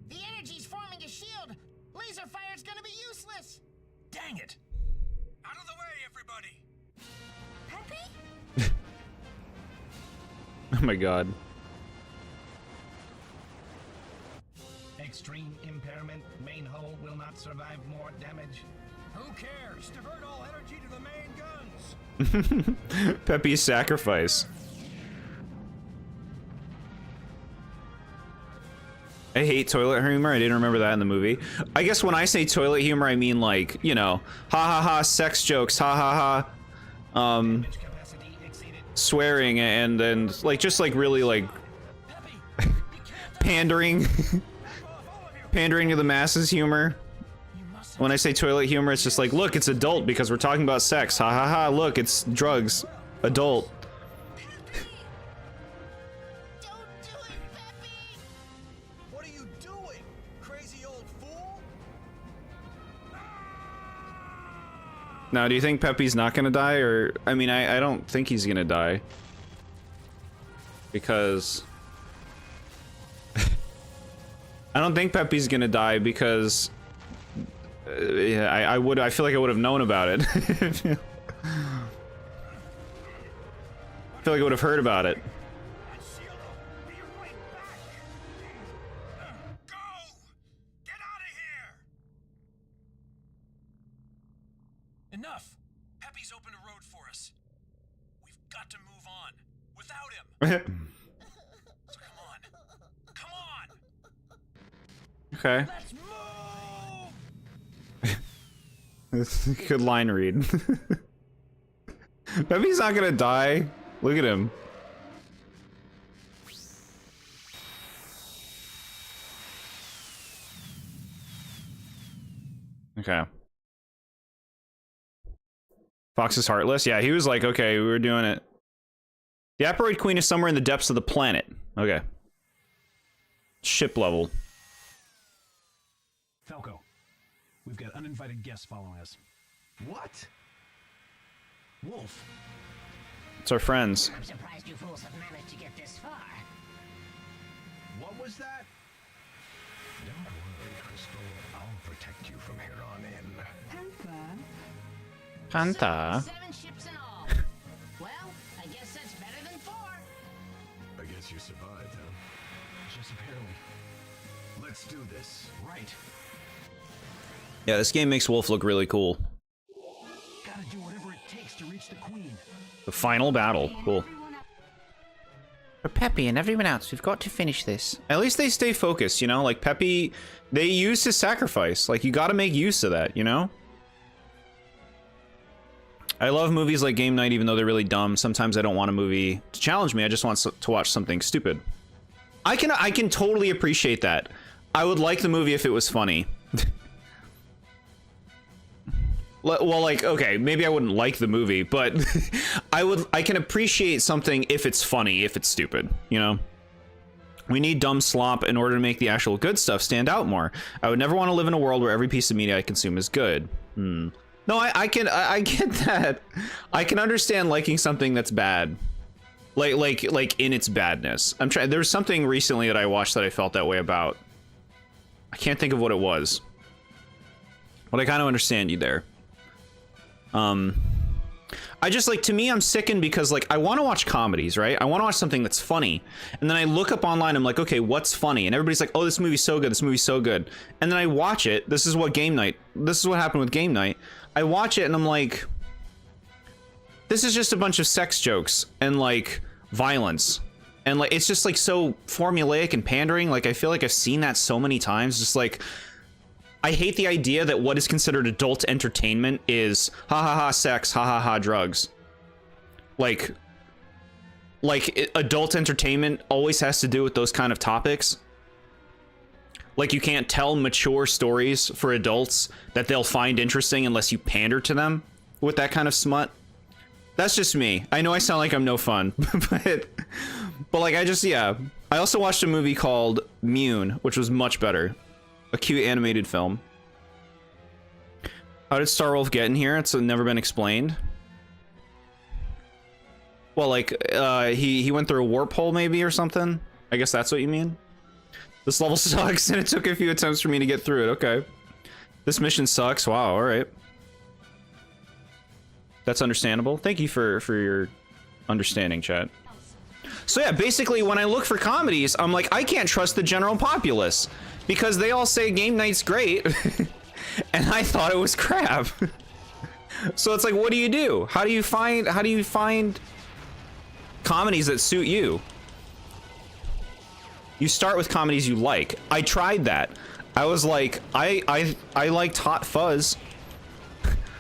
The energy's forming a shield. Laser fire's gonna be useless. Dang it. out of the way, everybody? Peppy? Oh my god. Extreme impairment. Main hull will not survive more damage. Who cares? Divert all energy to the main guns. Peppy's sacrifice. I hate toilet humor. I didn't remember that in the movie. I guess when I say toilet humor, I mean like, you know, ha ha ha, sex jokes, ha ha ha, swearing and like just like really like pandering, pandering to the masses humor. When I say toilet humor, it's just like, look, it's adult because we're talking about sex. Ha ha ha, look, it's drugs. Adult. Now, do you think Pepe's not gonna die, or I mean, I don't think he's gonna die because I don't think Pepe's gonna die because yeah, I feel like I would have known about it. I feel like I would have heard about it. Enough! Pepe's opened a road for us. We've got to move on. Without him. So come on. Come on! Okay. Let's move! Good line read. Pepe's not gonna die. Look at him. Okay. Fox is heartless? Yeah, he was like, okay, we were doing it. The Aperoid Queen is somewhere in the depths of the planet. Okay. Ship level. Falco, we've got uninvited guests following us. What? Wolf. It's our friends. I'm surprised you fools have managed to get this far. What was that? Don't worry, Crystal. I'll protect you from here on in. Panther? Panta. 7 ships in all. Well, I guess that's better than 4. I guess you survived, huh? Just barely. Let's do this. Right. Yeah, this game makes Wolf look really cool. Gotta do whatever it takes to reach the queen. The final battle. Cool. Everyone up. For Pepe and everyone else, we've got to finish this. At least they stay focused, you know? Like, Pepe, they use his sacrifice. Like, you gotta make use of that, you know? I love movies like Game Night, even though they're really dumb. Sometimes I don't want a movie to challenge me. I just want to watch something stupid. I can totally appreciate that. I would like the movie if it was funny. Well, like, okay, maybe I wouldn't like the movie, but I can appreciate something if it's funny, if it's stupid, you know? We need dumb slop in order to make the actual good stuff stand out more. I would never want to live in a world where every piece of media I consume is good. No, I get that. I can understand liking something that's bad. Like in its badness. I'm trying. There's something recently that I watched that I felt that way about. I can't think of what it was. But I kind of understand you there. I just, like, to me, I'm sickened because, like, I want to watch comedies, right? I want to watch something that's funny. And then I look up online, I'm like, okay, what's funny? And everybody's like, oh, this movie's so good, this movie's so good. And then I watch it. This is what happened with Game Night. I watch it and I'm like, this is just a bunch of sex jokes and, like, violence. And, like, it's just, like, so formulaic and pandering. Like, I feel like I've seen that so many times. Just, like, I hate the idea that what is considered adult entertainment is ha ha ha sex, ha ha ha drugs. Like adult entertainment always has to do with those kind of topics. Like, you can't tell mature stories for adults that they'll find interesting unless you pander to them with that kind of smut. That's just me. I know I sound like I'm no fun, but like, yeah. I also watched a movie called Mune, which was much better. A cute animated film. How did Starwolf get in here? It's never been explained. Well, like, he went through a warp hole maybe or something? I guess that's what you mean? This level sucks and it took a few attempts for me to get through it. Okay. This mission sucks. Wow, alright. That's understandable. Thank you for your understanding, chat. So yeah, basically when I look for comedies, I'm like, I can't trust the general populace. Because they all say Game Night's great, and I thought it was crap. So it's like, what do you do? How do you find comedies that suit you? You start with comedies you like. I tried that. I was like, I liked Hot Fuzz.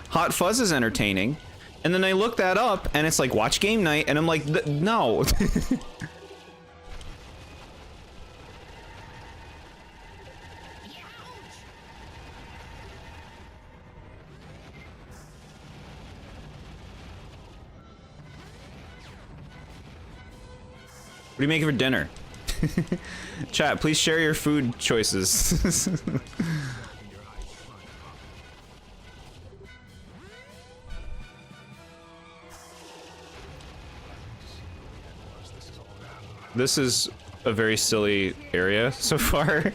Hot Fuzz is entertaining. And then I looked that up, and it's like, watch Game Night, and I'm like, no. What are you making for dinner? Chat, please share your food choices. This is a very silly area so far.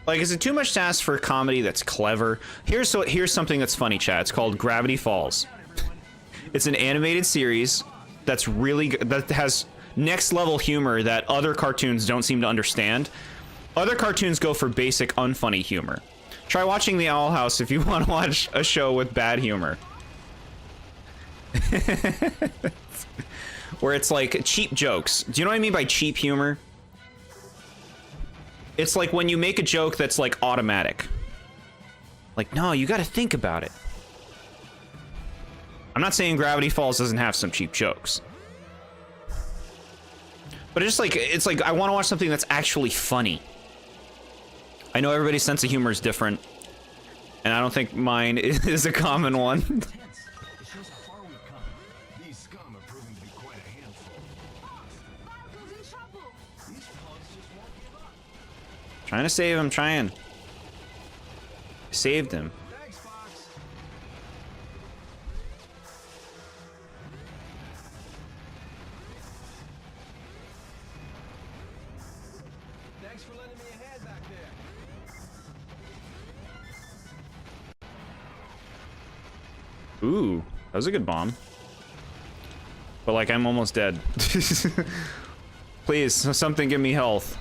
Like, is it too much to ask for a comedy that's clever? Here's something that's funny, chat. It's called Gravity Falls. It's an animated series that's really good, that has next level humor that other cartoons don't seem to understand. Other cartoons go for basic unfunny humor. Try watching The Owl House if you want to watch a show with bad humor. Where it's like cheap jokes. Do you know what I mean by cheap humor? It's like when you make a joke that's like automatic. Like, no, you gotta think about it. I'm not saying Gravity Falls doesn't have some cheap jokes. But it's like I want to watch something that's actually funny. I know everybody's sense of humor is different. And I don't think mine is a common one. It shows how far we've come. These scum are proving to be quite a handful. Barco's in trouble. These fellas just won't give up. Trying to save him, trying. Saved him. Thanks, Fox. Thanks for lending me a hand back there. Ooh, that was a good bomb. But like, I'm almost dead. Please, something give me health.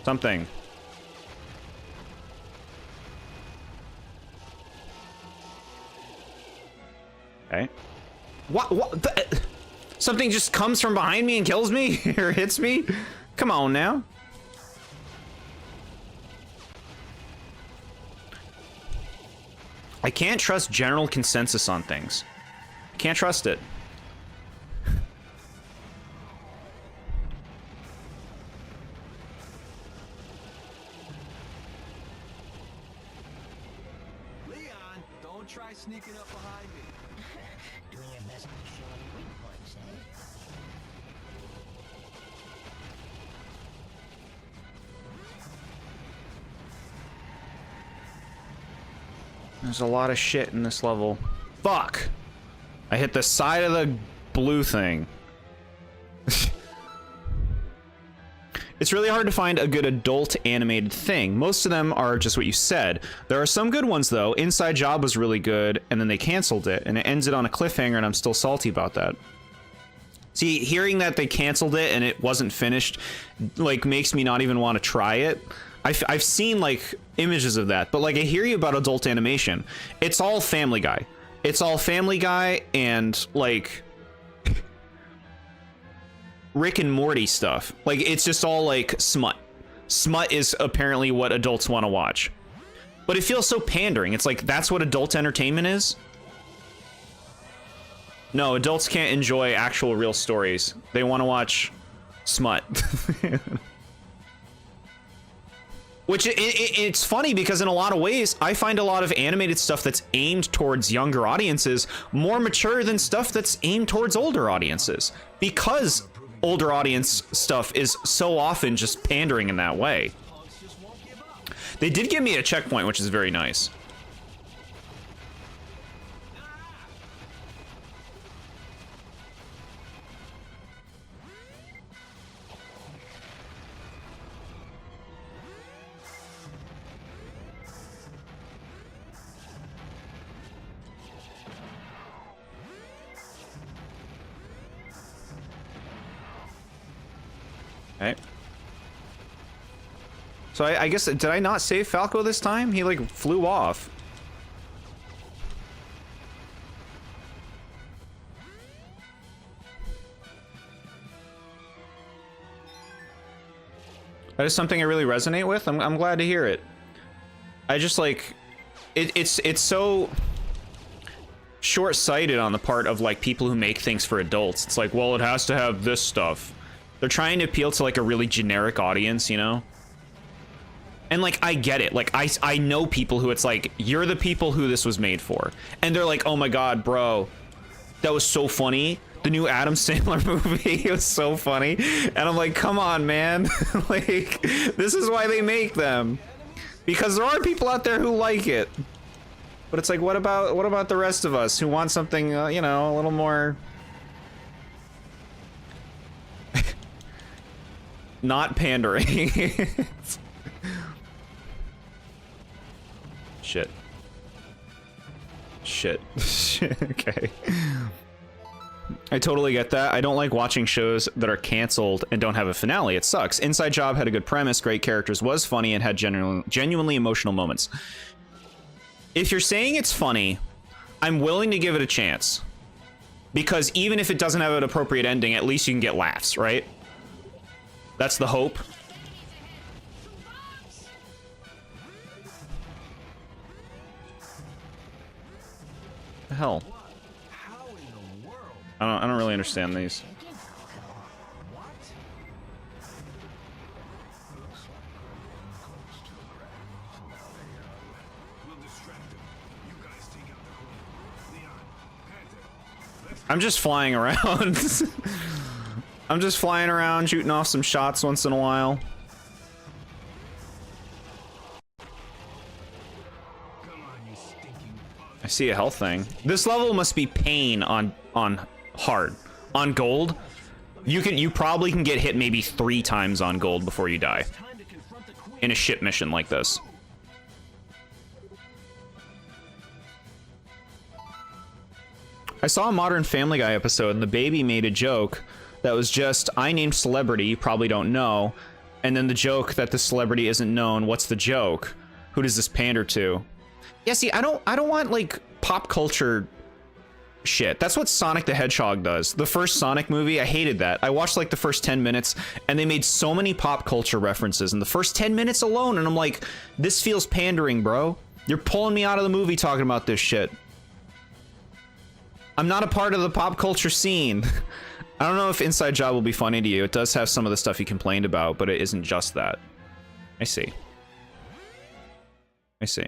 Something. Okay. What something just comes from behind me and kills me? Or hits me? Come on now. I can't trust general consensus on things. Can't trust it. Leon, don't try sneaking up behind me. Doing your best to show any weak points, eh? There's a lot of shit in this level. Fuck! I hit the side of the blue thing. It's really hard to find a good adult animated thing. Most of them are just what you said. There are some good ones though. Inside Job was really good, and then they canceled it, and it ends it on a cliffhanger, and I'm still salty about that. See, hearing that they canceled it and it wasn't finished, like, makes me not even want to try it. I've seen, like, images of that, but, like, I hear you about adult animation. It's all Family Guy. It's all Family Guy and, like, Rick and Morty stuff. Like, it's just all, like, smut. Smut is apparently what adults want to watch. But it feels so pandering. It's like, that's what adult entertainment is? No, adults can't enjoy actual real stories. They want to watch smut. Which, it's funny because in a lot of ways, I find a lot of animated stuff that's aimed towards younger audiences more mature than stuff that's aimed towards older audiences. Because older audience stuff is so often just pandering in that way. They did give me a checkpoint, which is very nice. Okay. So I guess, did I not save Falco this time? He like flew off. That is something I really resonate with. I'm glad to hear it. I just like, it's so short-sighted on the part of like people who make things for adults. It's like, well, it has to have this stuff. They're trying to appeal to like a really generic audience, you know? And like, I get it. Like, I know people who it's like, you're the people who this was made for. And they're like, oh my God, bro, that was so funny. The new Adam Sandler movie, it was so funny. And I'm like, come on, man. Like, this is why they make them. Because there are people out there who like it. But it's like, what about the rest of us who want something, you know, a little more not pandering? Shit. Shit. Okay. I totally get that. I don't like watching shows that are canceled and don't have a finale. It sucks. Inside Job had a good premise, great characters, was funny, and had genuinely emotional moments. If you're saying it's funny, I'm willing to give it a chance. Because even if it doesn't have an appropriate ending, at least you can get laughs, right? That's the hope. The hell? I don't really understand these. I'm just flying around. I'm just flying around, shooting off some shots once in a while. I see a health thing. This level must be pain on hard. On gold, you probably can get hit maybe 3 times on gold before you die. In a ship mission like this. I saw a Modern Family Guy episode and the baby made a joke that was just, I named celebrity, you probably don't know. And then the joke that the celebrity isn't known, what's the joke? Who does this pander to? Yeah, see, I don't want like pop culture shit. That's what Sonic the Hedgehog does. The first Sonic movie, I hated that. I watched like the first 10 minutes and they made so many pop culture references in the first 10 minutes alone. And I'm like, this feels pandering, bro. You're pulling me out of the movie talking about this shit. I'm not a part of the pop culture scene. I don't know if Inside Job will be funny to you. It does have some of the stuff you complained about, but it isn't just that. I see. I see.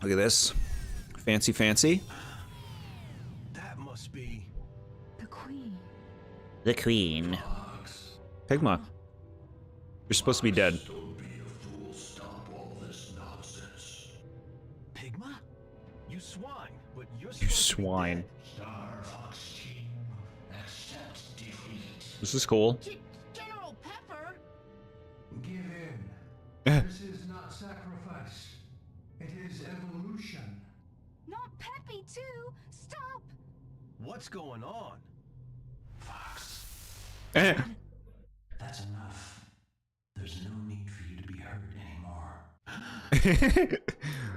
Look at this. Fancy, fancy. That must be The Queen. The Queen. Pigma. You're supposed to be dead. Pigma? You swine, but you're You swine. This is cool. General Pepper? Give in. This is not sacrifice. It is evolution. Not Peppy, too. Stop. What's going on? That's enough. There's no need for you to be hurt anymore.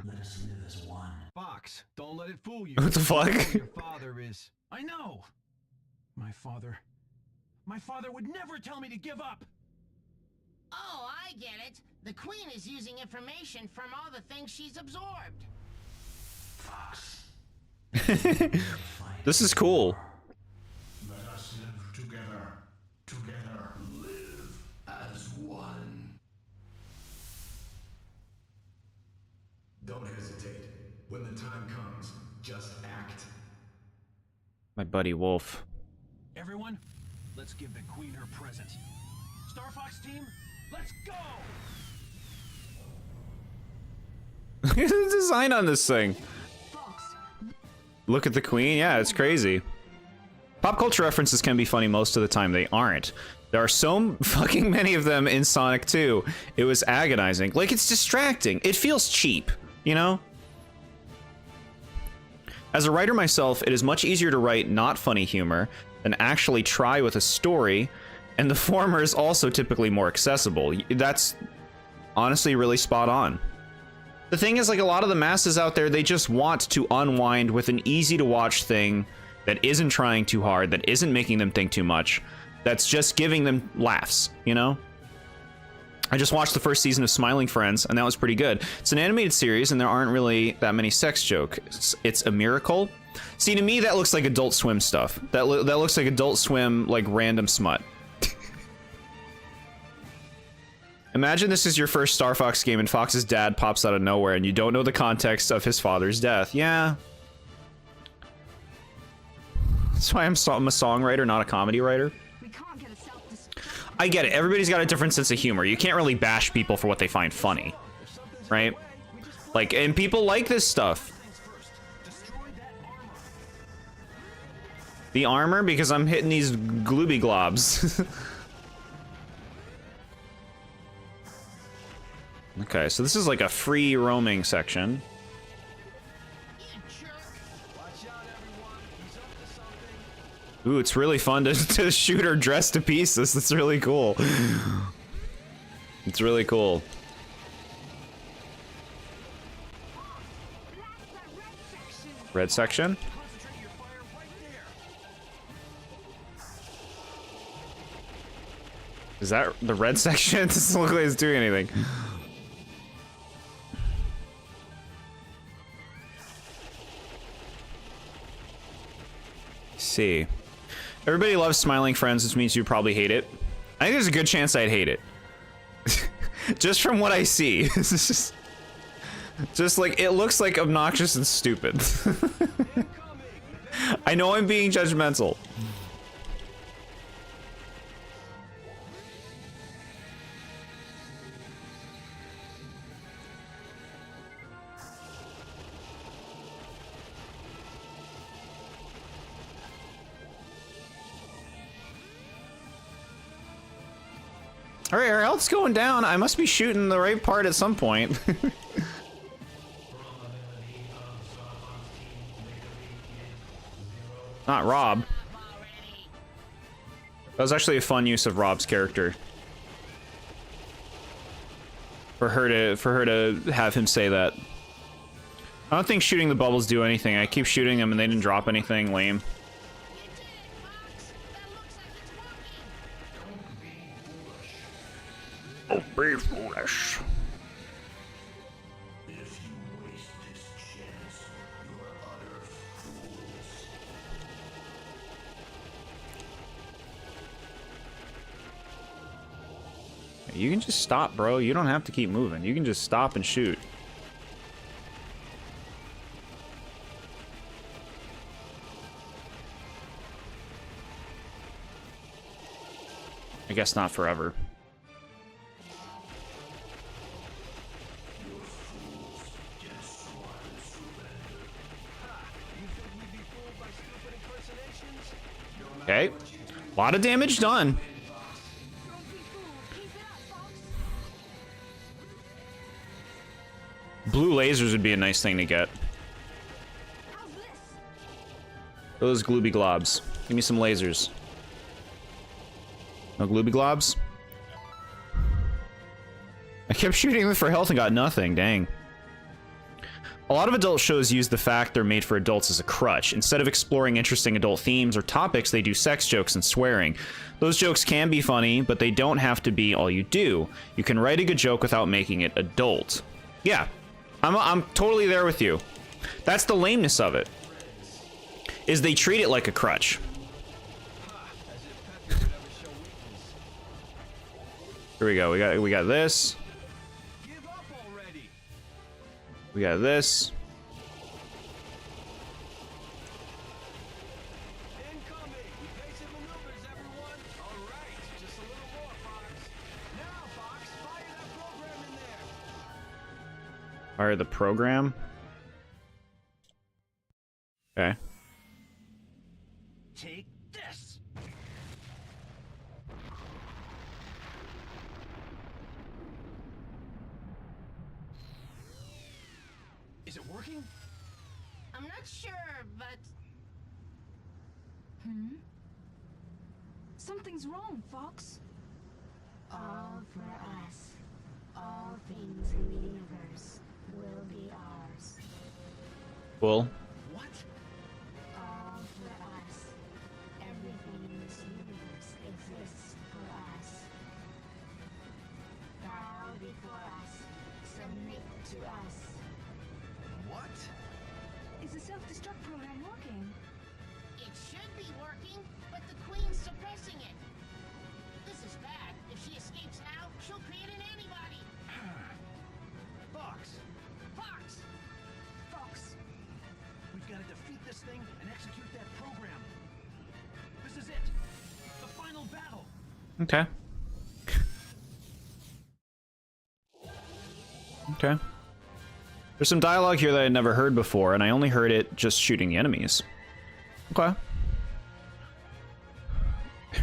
Let us live as one. Fox, don't let it fool you. What the fuck? You know your father is. I know. My father would never tell me to give up. Oh, I get it. The Queen is using information from all the things she's absorbed. Fox. This is cool. Let us live together. Together. Live as one. Don't hesitate. When the time comes, just act. My buddy Wolf. Everyone, let's give the Queen her present. Star Fox team, let's go! Look at the design on this thing. Fox. Look at the Queen. Yeah, it's crazy. Pop culture references can be funny most of the time. They aren't. There are so fucking many of them in Sonic 2. It was agonizing. Like, it's distracting. It feels cheap, you know? As a writer myself, it is much easier to write not funny humor than actually try with a story, and the former is also typically more accessible. That's honestly really spot on. The thing is, like, a lot of the masses out there, they just want to unwind with an easy to watch thing that isn't trying too hard, that isn't making them think too much, that's just giving them laughs, you know? I just watched the first season of Smiling Friends, and that was pretty good. It's an animated series, and there aren't really that many sex jokes. It's a miracle. See, to me, that looks like Adult Swim stuff. That looks like Adult Swim, like, random smut. Imagine this is your first Star Fox game and Fox's dad pops out of nowhere and you don't know the context of his father's death. Yeah. That's why I'm a songwriter, not a comedy writer. We can't get a self-destruct. I get it. Everybody's got a different sense of humor. You can't really bash people for what they find funny. Right? Like, and people like this stuff. The armor? Because I'm hitting these glooby globs. Okay, so this is like a free roaming section. Ooh, it's really fun to shoot her dressed to pieces. That's really cool. It's really cool. Red section? Is that the red section? It doesn't look like it's doing anything. See. Everybody loves Smiling Friends, which means you probably hate it. I think there's a good chance I'd hate it. Just from what I see. It's just like, it looks like obnoxious and stupid. I know I'm being judgmental. Alright, our health's going down. I must be shooting the right part at some point. Not Rob. That was actually a fun use of Rob's character. For her to have him say that. I don't think shooting the bubbles do anything. I keep shooting them and they didn't drop anything. Lame. Don't be foolish. If you waste this chance, you're utter fools. You can just stop, bro. You don't have to keep moving. You can just stop and shoot. I guess not forever. Okay. A lot of damage done. Blue lasers would be a nice thing to get. Those glooby globs. Give me some lasers. No glooby globs? I kept shooting them for health and got nothing. Dang. A lot of adult shows use the fact they're made for adults as a crutch. Instead of exploring interesting adult themes or topics, they do sex jokes and swearing. Those jokes can be funny, but they don't have to be all you do. You can write a good joke without making it adult. Yeah, I'm totally there with you. That's the lameness of it, is they treat it like a crutch. Here we go. We got this. We got this. Fire the program. Okay. Take this. Is it working? I'm not not sure, but... Something's wrong, Fox. All for us. All things in the universe will be ours. Cool. What? All for us. Everything in this universe exists for us. Bow before us. Submit to us. What? Is the self-destruct program working? It should be working, but the Queen's suppressing it. This is bad. If she escapes now, she'll create an antibody. Fox, Fox! Fox, we've got to defeat this thing and execute that program. This is it. The final battle. Okay. Okay. There's some dialogue here that I'd never heard before, and I only heard it just shooting the enemies. Okay.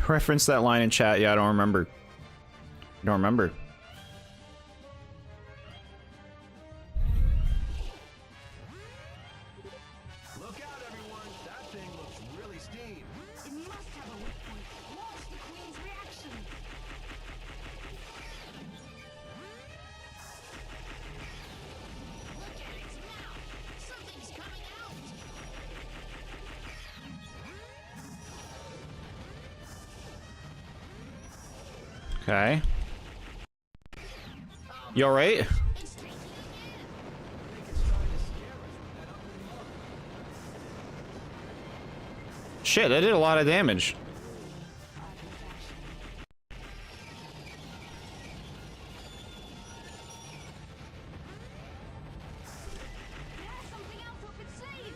Reference that line in chat. Yeah, I don't remember. I don't remember. Look out, everyone. That thing looks really steamed. it must have a weak point. Watch the Queen's reaction. Look at its mouth! Something's coming out! Okay. You alright? It's taking again! Shit, that did a lot of damage. There's something else up its sleeve.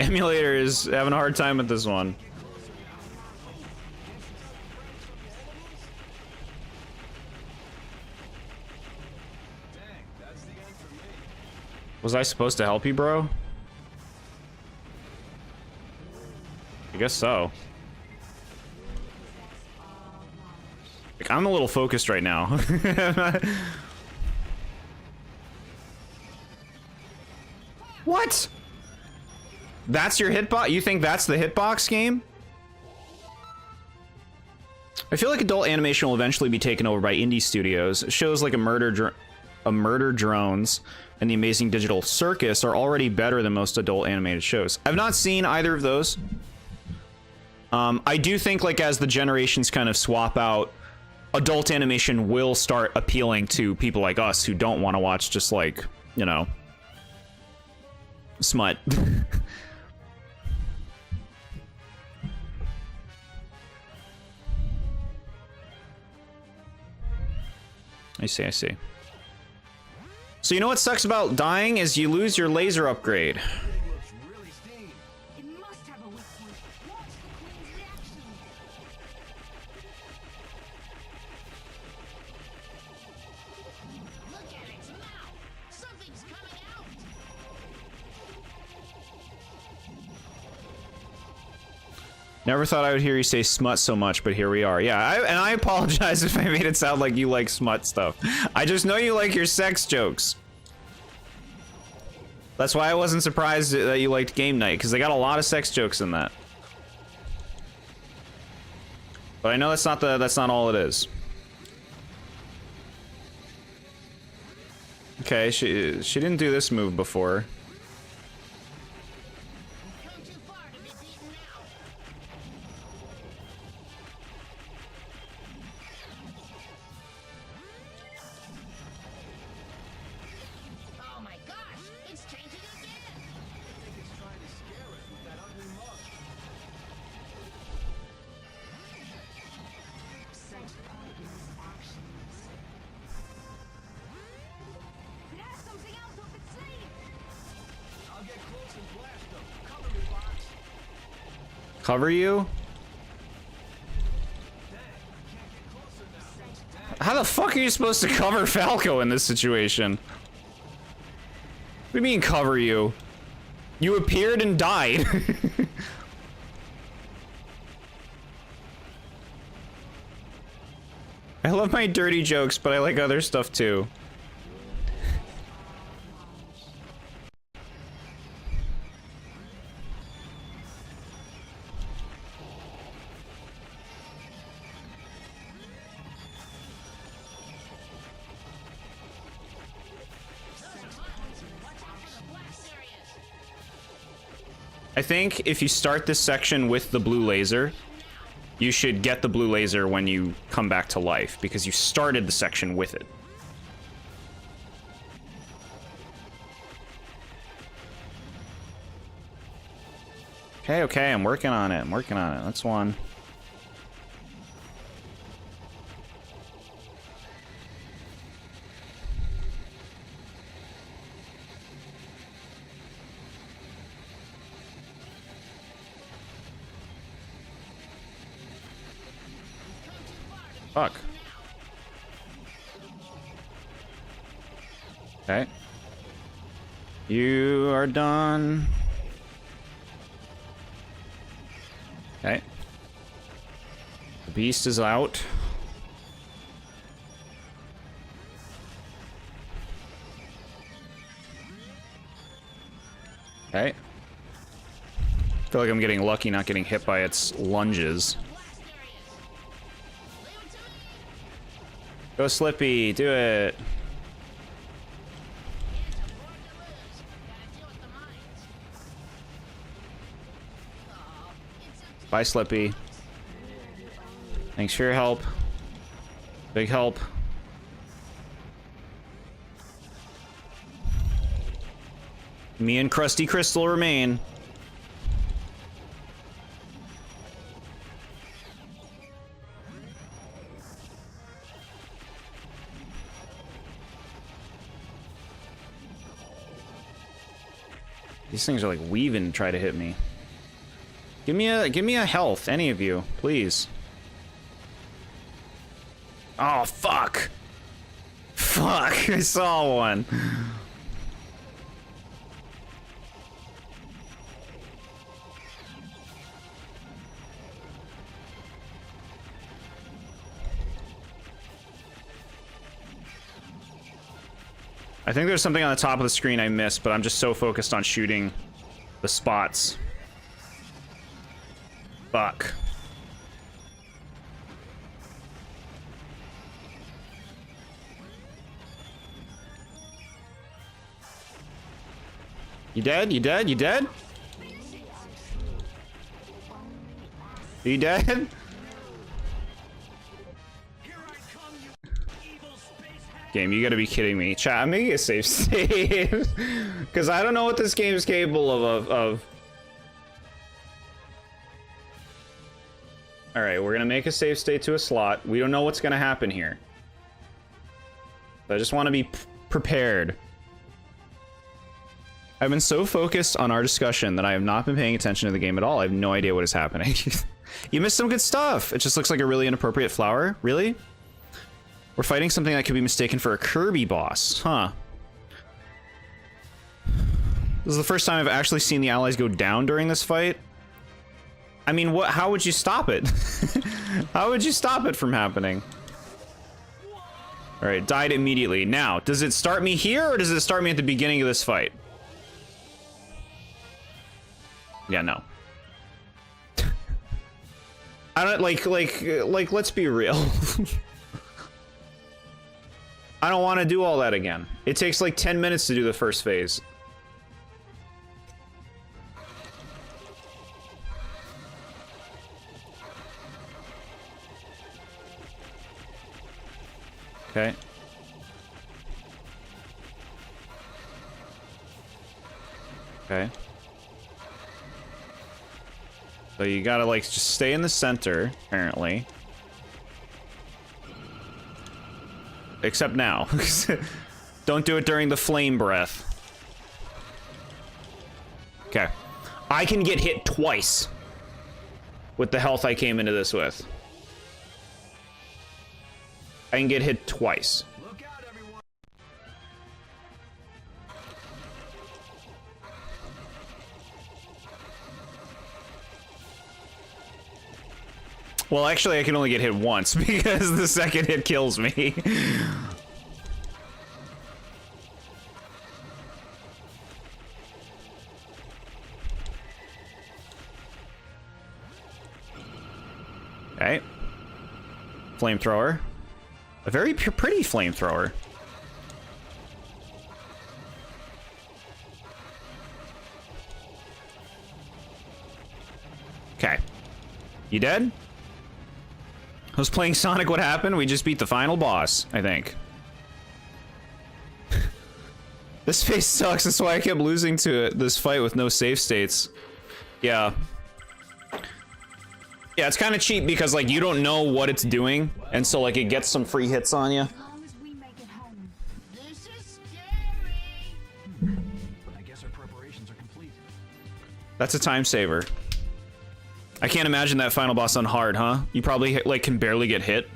Emulator is having a hard time with this one. Was I supposed to help you, bro? I guess so. Like, I'm a little focused right now. What? That's your hitbox? You think that's the hitbox game? I feel like adult animation will eventually be taken over by indie studios. Shows like a Murder Drones and The Amazing Digital Circus are already better than most adult animated shows. I've not seen either of those. I do think, like, as the generations kind of swap out, adult animation will start appealing to people like us who don't want to watch just, like, you know, smut. I see, I see. So you know what sucks about dying is you lose your laser upgrade. It must have a weak point. Watch the Queen's reaction. Look at its mouth! Something's coming out! Never thought I would hear you say smut so much, but here we are. Yeah, and I apologize if I made it sound like you like smut stuff. I just know you like your sex jokes. That's why I wasn't surprised that you liked Game Night, because they got a lot of sex jokes in that. But I know that's not all it is. Okay, she didn't do this move before. Come too far to be beaten now! Oh my gosh! It's changing again! It's trying to scare us with that ugly mug. Such pointless actions. It has something else up its sleeve. I'll get close and blast them. Cover me, Fox. Cover you? How the fuck are you supposed to cover Falco in this situation? What do you mean cover you? You appeared and died. I love my dirty jokes, but I like other stuff too. I think if you start this section with the blue laser, you should get the blue laser when you come back to life, because you started the section with it. Okay, okay, I'm working on it. I'm working on it. That's one. Fuck. Okay. You are done. Okay. The beast is out. Okay. I feel like I'm getting lucky not getting hit by its lunges. Go Slippy, do it. Bye, Slippy. Thanks for your help. Big help. Me and Krusty Crystal remain. These things are like weaving to try to hit me. Give me a health, any of you, please. Oh, fuck. Fuck, I saw one. I think there's something on the top of the screen I missed, but I'm just so focused on shooting the spots. Fuck. You dead? You dead? You dead? Are you dead? Game, you gotta be kidding me. Chat, I'm making a safe save. Because I don't know what this game is capable of. Alright, we're gonna make a save state to a slot. We don't know what's gonna happen here. I just want to be prepared. I've been so focused on our discussion that I have not been paying attention to the game at all. I have no idea what is happening. You missed some good stuff. It just looks like a really inappropriate flower. Really? We're fighting something that could be mistaken for a Kirby boss. Huh. This is the first time I've actually seen the allies go down during this fight. I mean, what? How would you stop it? How would you stop it from happening? All right, died immediately. Now, does it start me here or does it start me at the beginning of this fight? Yeah, no. I don't like, let's be real. I don't want to do all that again. It takes like 10 minutes to do the first phase. Okay. Okay. So you gotta like just stay in the center, apparently. Except now. Don't do it during the flame breath. Okay. I can get hit twice with the health I came into this with. I can get hit twice. Look out, everyone. Well, actually, I can only get hit once because the second hit kills me. Okay. Flamethrower. A very pretty flamethrower. Okay. You dead? I was playing Sonic, what happened? We just beat the final boss, I think. This face sucks, that's why I kept losing to it, this fight with no save states. Yeah. Yeah, it's kind of cheap because, like, you don't know what it's doing, and so, like, it gets some free hits on you. As long as we make it home. This is scary. I guess our preparations are complete. That's a time saver. I can't imagine that final boss on hard, huh? You probably, like, can barely get hit.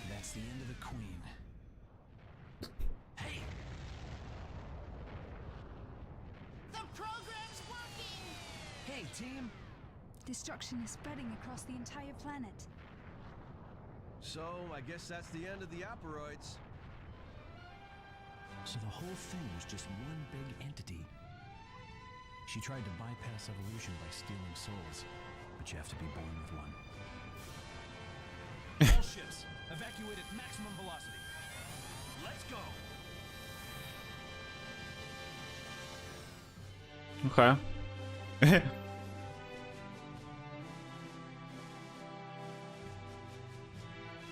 That's the end of the Queen. Hey, The program's working. hey, team. Destruction is spreading across the entire planet. So, I guess that's the end of the Aperoids. So the whole thing was just one big entity. She tried to bypass evolution by stealing souls, but you have to be born with one. All ships, evacuate at maximum velocity. Let's go. Okay.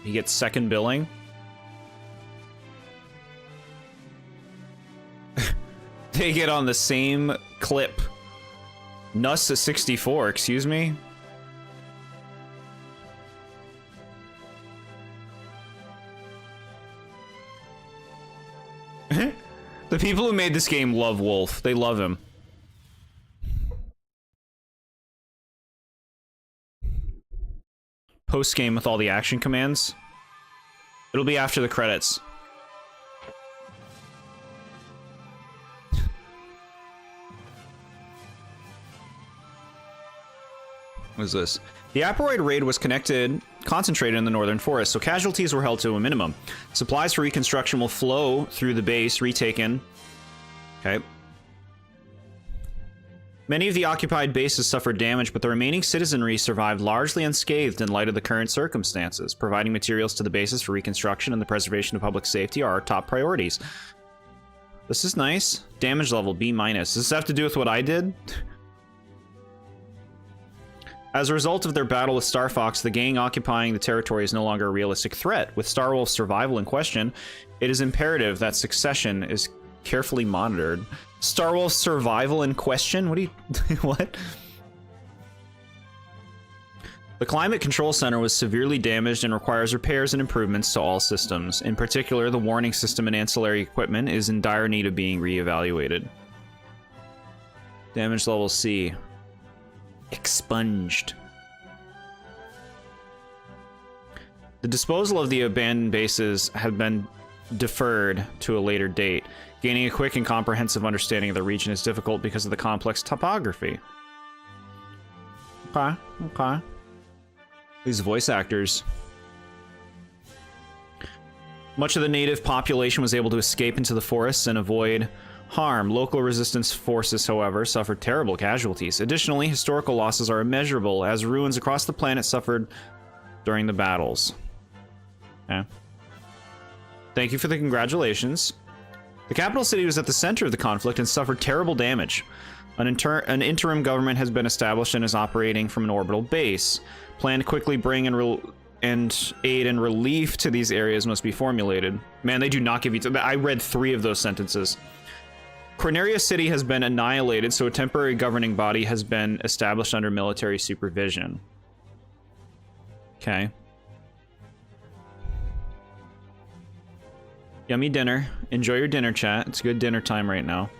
He gets second billing. They get on the same clip. Nuss at 64, excuse me? The people who made this game love Wolf. They love him. Post game with all the action commands. It'll be after the credits. What is this? The Aperoid raid was concentrated in the northern forest, so casualties were held to a minimum. Supplies for reconstruction will flow through the base, retaken. Okay. Many of the occupied bases suffered damage, but the remaining citizenry survived largely unscathed in light of the current circumstances. Providing materials to the bases for reconstruction and the preservation of public safety are our top priorities. This is nice. Damage level B-. Does this have to do with what I did? As a result of their battle with Star Fox, the gang occupying the territory is no longer a realistic threat. With Starwolf's survival in question, it is imperative that succession is carefully monitored. Starwolf's survival in question? What do you... what? The Climate Control Center was severely damaged and requires repairs and improvements to all systems. In particular, the warning system and ancillary equipment is in dire need of being re-evaluated. Damage level C. Expunged. The disposal of the abandoned bases have been deferred to a later date. Gaining a quick and comprehensive understanding of the region is difficult because of the complex topography. Okay, okay. These voice actors. Much of the native population was able to escape into the forests and avoid harm. Local resistance forces, however, suffered terrible casualties. Additionally, historical losses are immeasurable, as ruins across the planet suffered during the battles. Okay. Thank you for the congratulations. The capital city was at the center of the conflict and suffered terrible damage. An interim government has been established and is operating from an orbital base. Plan to quickly bring and aid and relief to these areas must be formulated. Man, they do not give you... I read 3 of those sentences. Corneria City has been annihilated, so a temporary governing body has been established under military supervision. Okay. Yummy dinner. Enjoy your dinner, chat. It's good dinner time right now.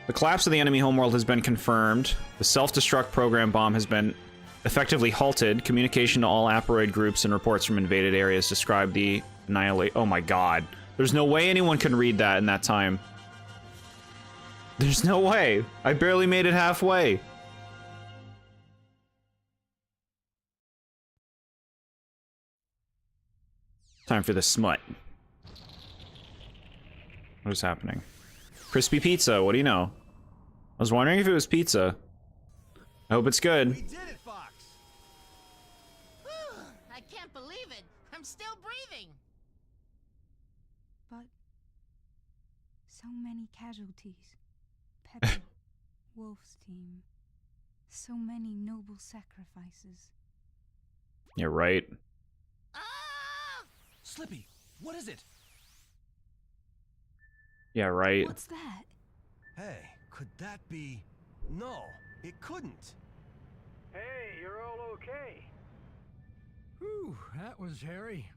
The collapse of the enemy homeworld has been confirmed. The self-destruct program bomb has been effectively halted. Communication to all Aperoid groups and reports from invaded areas describe the annihilate. Oh my god. There's no way anyone can read that in that time. There's no way. I barely made it halfway. Time for the smut. What is happening? Crispy pizza, what do you know? I was wondering if it was pizza. I hope it's good. We did it, Fox! I can't believe it. I'm still breathing. But so many casualties. Pepper, Wolf's team. So many noble sacrifices. You're right. Ah! Slippy, what is it? Yeah, right. What's that? Hey, could that be... No, it couldn't. Hey, you're all okay. Whew, that was hairy.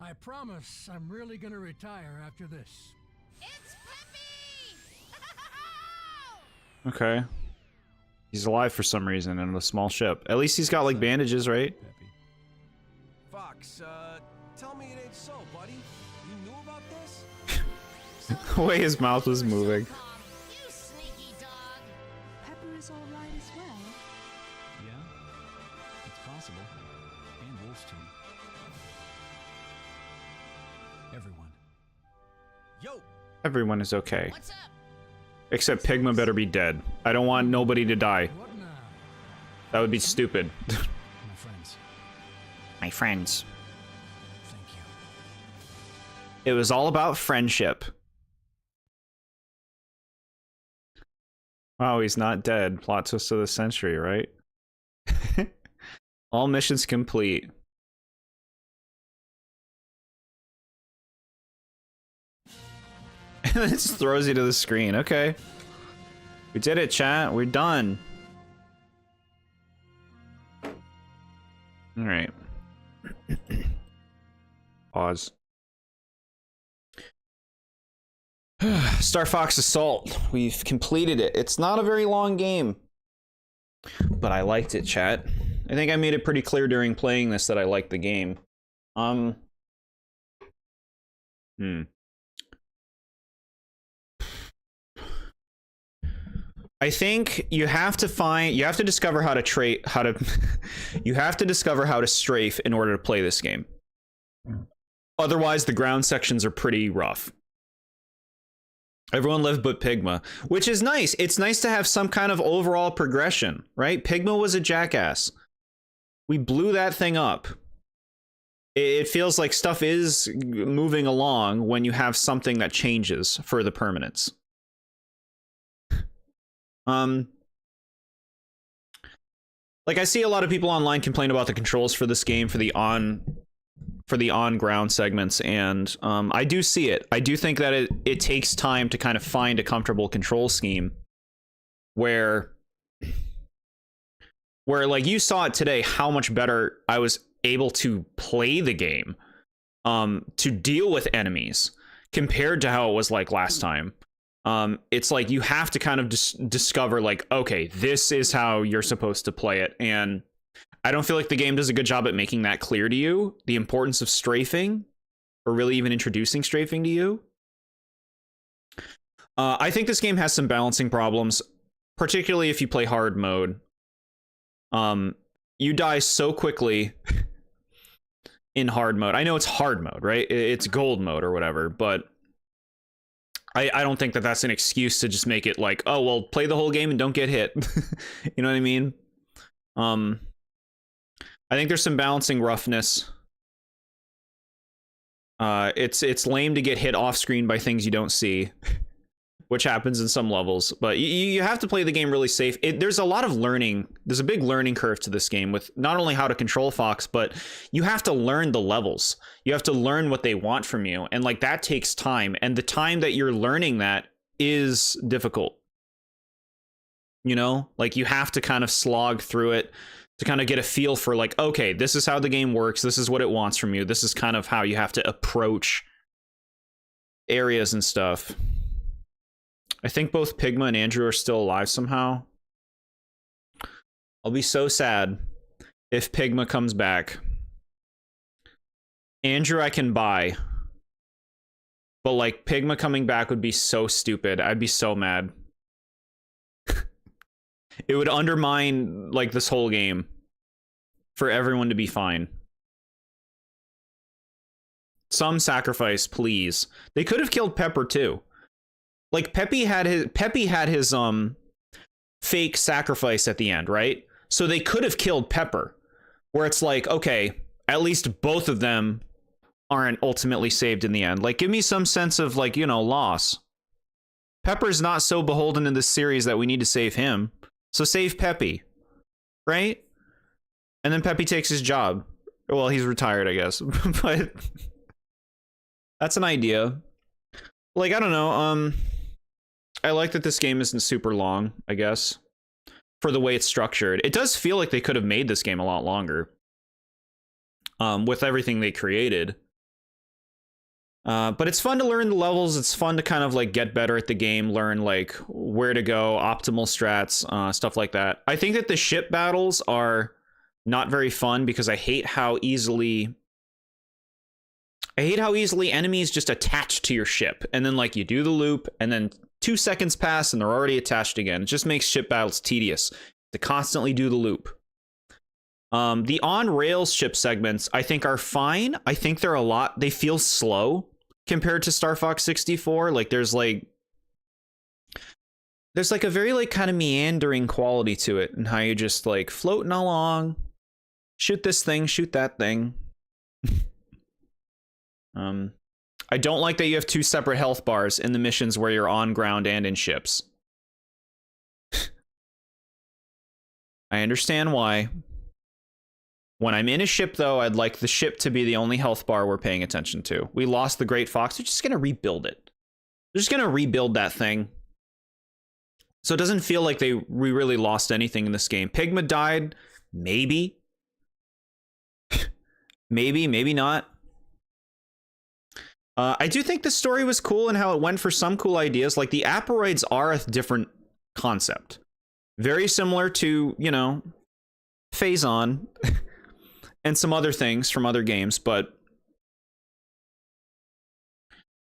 I promise I'm really gonna retire after this. It's Peppy! Okay. He's alive for some reason in a small ship. At least he's got like bandages, right? Peppy. Fox, tell me it ain't so, buddy. You knew about this? The way his mouth was moving. You sneaky dog. Pepper is all right as well. Yeah, it's possible. And Wolf's team. Everyone. Yo, Everyone is okay. What's up? Except Pigma better be dead. I don't want nobody to die. What now? That would be stupid. My friends, My friends. thank you. It was all about friendship. Wow, he's not dead. Plot twist of the century, right? All missions complete. And then it just throws you to the screen. Okay. We did it, chat. We're done. Alright. Pause. Star Fox Assault. We've completed it. It's not a very long game. But I liked it, chat. I think I made it pretty clear during playing this that I liked the game. I think you have to discover how to you have to discover how to strafe in order to play this game. Otherwise, the ground sections are pretty rough. Everyone lived but Pigma, which is nice. It's nice to have some kind of overall progression, right? Pigma was a jackass. We blew that thing up. It feels like stuff is moving along when you have something that changes for the permanence. Like I see a lot of people online complain about the controls for this game for the on-ground segments, and I do see it. I do think that it takes time to kind of find a comfortable control scheme where like you saw it today, how much better I was able to play the game, to deal with enemies compared to how it was like last time. It's like you have to kind of discover like, okay, this is how you're supposed to play it. And I don't feel like the game does a good job at making that clear to you, the importance of strafing, or really even introducing strafing to you. I think this game has some balancing problems, particularly if you play hard mode. You die so quickly in hard mode. I know it's hard mode, right? It's gold mode or whatever, but I don't think that that's an excuse to just make it like, oh, well, play the whole game and don't get hit. You know what I mean? I think there's some balancing roughness. It's lame to get hit off screen by things you don't see, which happens in some levels, but you have to play the game really safe. There's a lot of learning. There's a big learning curve to this game with not only how to control Fox, but you have to learn the levels. You have to learn what they want from you. And like that takes time. And the time that you're learning that is difficult. You know, like you have to kind of slog through it to kind of get a feel for like, okay, this is how the game works. This is what it wants from you. This is kind of how you have to approach areas and stuff. I think both Pigma and Andrew are still alive somehow. I'll be so sad if Pigma comes back. Andrew I can buy. But like Pigma coming back would be so stupid. I'd be so mad. It would undermine like this whole game for everyone to be fine. Some sacrifice, please. They could have killed Pepper too. Like Peppy had his fake sacrifice at the end, right? So they could have killed Pepper, where it's like, okay, at least both of them aren't ultimately saved in the end. Like, give me some sense of, like, you know, loss. Pepper's not so beholden in this series that we need to save him. So save Peppy, right? And then Peppy takes his job. Well, he's retired, I guess. But that's an idea. Like, I don't know. I like that this game isn't super long, I guess, for the way it's structured. It does feel like they could have made this game a lot longer. With everything they created. But it's fun to learn the levels. It's fun to kind of like get better at the game, learn like where to go, optimal strats, stuff like that. I think that the ship battles are not very fun because I hate how easily enemies just attach to your ship. And then like you do the loop and then 2 seconds pass and they're already attached again. It just makes ship battles tedious to constantly do the loop. The on-rails ship segments, I think, are fine. I think they feel slow compared to Star Fox 64. Like, there's like a very, like, kind of meandering quality to it, and how you're just, like, floating along, shoot this thing, shoot that thing. I don't like that you have 2 separate health bars in the missions where you're on ground and in ships. I understand why. When I'm in a ship, though, I'd like the ship to be the only health bar we're paying attention to. We lost the Great Fox. They're just going to rebuild it. They're just going to rebuild that thing. So it doesn't feel like we really lost anything in this game. Pigma died. Maybe. maybe not. I do think the story was cool and how it went for some cool ideas. Like, the Aperoids are a different concept. Very similar to, you know, Phazon. And some other things from other games, but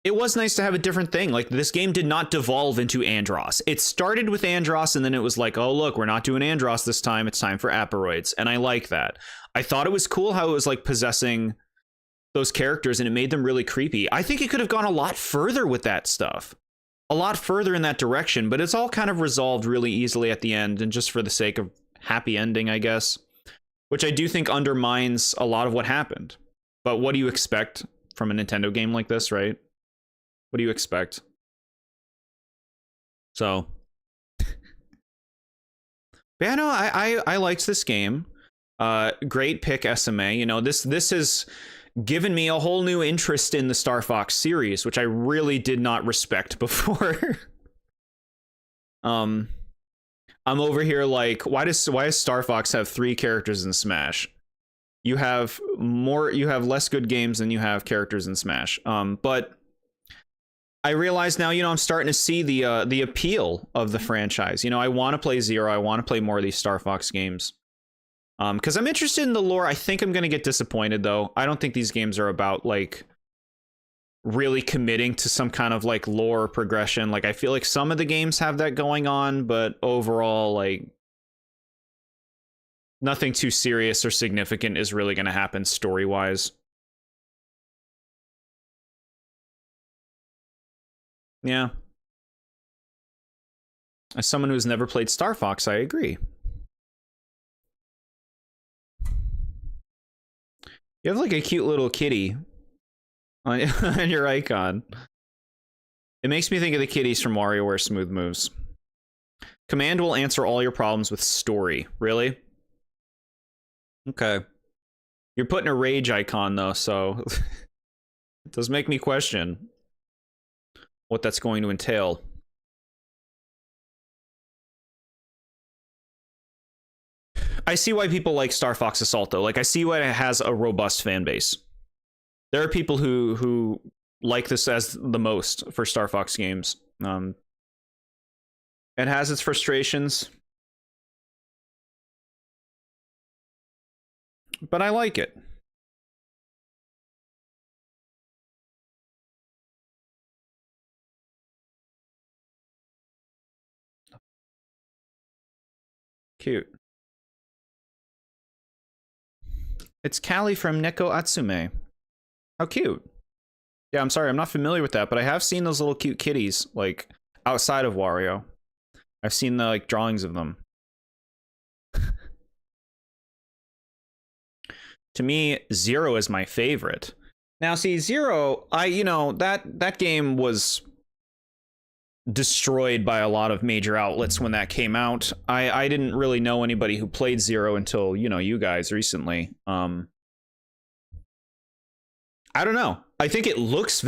it was nice to have a different thing. Like, this game did not devolve into Andross. It started with Andross, and then it was like, oh, look, we're not doing Andross this time. It's time for Aperoids. And I like that. I thought it was cool how it was, like, possessing those characters, and it made them really creepy. I think it could have gone a lot further with that stuff. A lot further in that direction, but it's all kind of resolved really easily at the end, and just for the sake of happy ending, I guess. Which I do think undermines a lot of what happened. But what do you expect from a Nintendo game like this, right? What do you expect? So. But yeah, no, I liked this game. Great pick, SMA. You know, this has given me a whole new interest in the Star Fox series, which I really did not respect before. I'm over here like, why does Star Fox have 3 characters in Smash? You have less good games than you have characters in Smash. But I realize now, you know, I'm starting to see the appeal of the franchise. You know, I want to play Zero. I want to play more of these Star Fox games. Because I'm interested in the lore. I think I'm going to get disappointed, though. I don't think these games are about, like, really committing to some kind of like lore progression. Like, I feel like some of the games have that going on, but overall, like, nothing too serious or significant is really going to happen story-wise. Yeah. As someone who's never played Star Fox, I agree. You have like a cute little kitty on your icon. It makes me think of the kitties from WarioWare Smooth Moves. Command will answer all your problems with story. Really? Okay. You're putting a rage icon, though, so it does make me question what that's going to entail. I see why people like Star Fox Assault, though. Like, I see why it has a robust fan base. There are people who like this as the most for Star Fox games. It has its frustrations, but I like it. Cute. It's Callie from Neko Atsume. How cute. Yeah, I'm sorry, I'm not familiar with that, but I have seen those little cute kitties, like, outside of Wario. I've seen the, like, drawings of them. To me, 0 is my favorite. Now, see, 0, that game was destroyed by a lot of major outlets when that came out. I didn't really know anybody who played 0 until, you guys recently. I don't know. I think it looks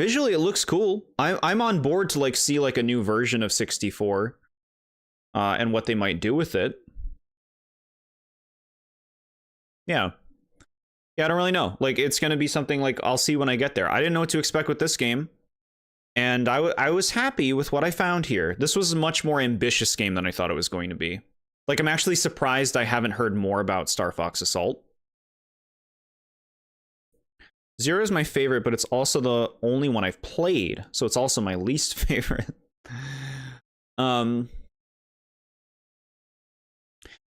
cool. I'm on board to like see like a new version of 64 and what they might do with it. Yeah. Yeah, I don't really know. Like, it's going to be something like I'll see when I get there. I didn't know what to expect with this game. And I was happy with what I found here. This was a much more ambitious game than I thought it was going to be. Like, I'm actually surprised I haven't heard more about Star Fox Assault. 0 is my favorite, but it's also the only one I've played, so it's also my least favorite. Yeah,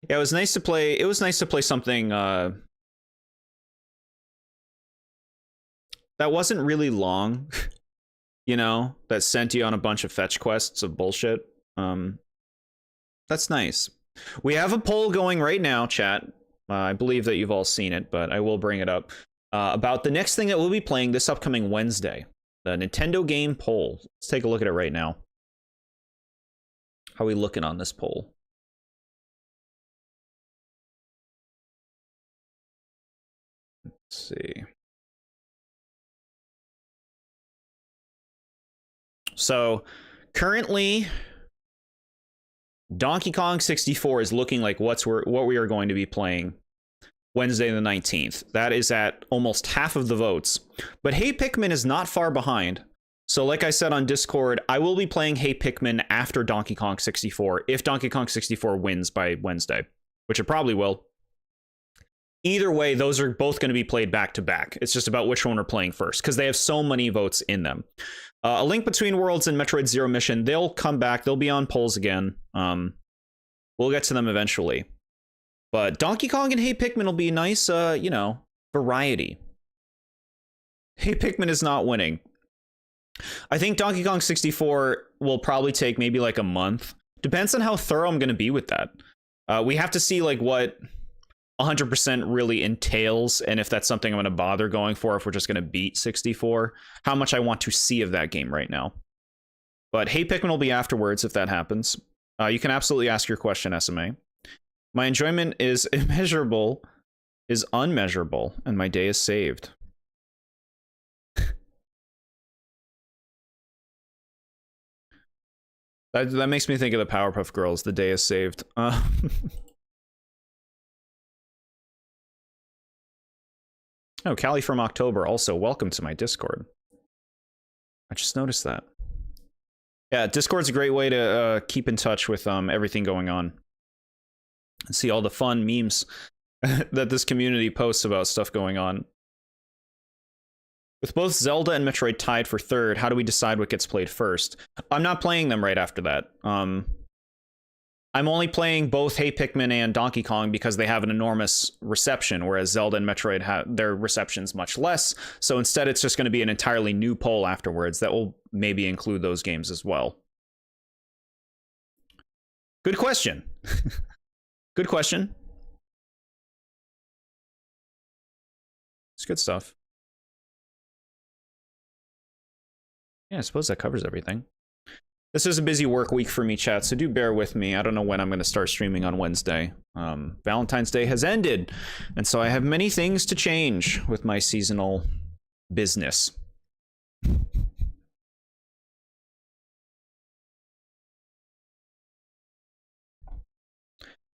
it was nice to play. It was nice to play something that wasn't really long. That sent you on a bunch of fetch quests of bullshit. That's nice. We have a poll going right now, chat. I believe that you've all seen it, but I will bring it up. About the next thing that we'll be playing this upcoming Wednesday. The Nintendo game poll. Let's take a look at it right now. How are we looking on this poll? Let's see. So, currently, Donkey Kong 64 is looking like what we are going to be playing Wednesday the 19th. That is at almost half of the votes. But Hey Pikmin is not far behind. So like I said on Discord, I will be playing Hey Pikmin after Donkey Kong 64 if Donkey Kong 64 wins by Wednesday, which it probably will. Either way, those are both going to be played back to back. It's just about which one we're playing first because they have so many votes in them. A Link Between Worlds and Metroid Zero Mission, they'll come back. They'll be on polls again. We'll get to them eventually. But Donkey Kong and Hey Pikmin will be nice, variety. Hey Pikmin is not winning. I think Donkey Kong 64 will probably take maybe like a month. Depends on how thorough I'm going to be with that. We have to see like what 100% really entails and if that's something I'm going to bother going for, if we're just going to beat 64, how much I want to see of that game right now. But Hey Pikmin will be afterwards if that happens. You can absolutely ask your question, SMA. My enjoyment is unmeasurable, and my day is saved. That makes me think of the Powerpuff Girls. The day is saved. Oh, Callie from October. Also, welcome to my Discord. I just noticed that. Yeah, Discord's a great way to keep in touch with everything going on. And see all the fun memes that this community posts about stuff going on. With both Zelda and Metroid tied for third, how do we decide what gets played first? I'm not playing them right after that. I'm only playing both Hey Pikmin and Donkey Kong because they have an enormous reception, whereas Zelda and Metroid have their reception's much less. So instead, it's just going to be an entirely new poll afterwards that will maybe include those games as well. Good question. Good question. It's good stuff. Yeah, I suppose that covers everything. This is a busy work week for me, chat, so do bear with me. I don't know when I'm going to start streaming on Wednesday. Valentine's Day has ended, and so I have many things to change with my seasonal business.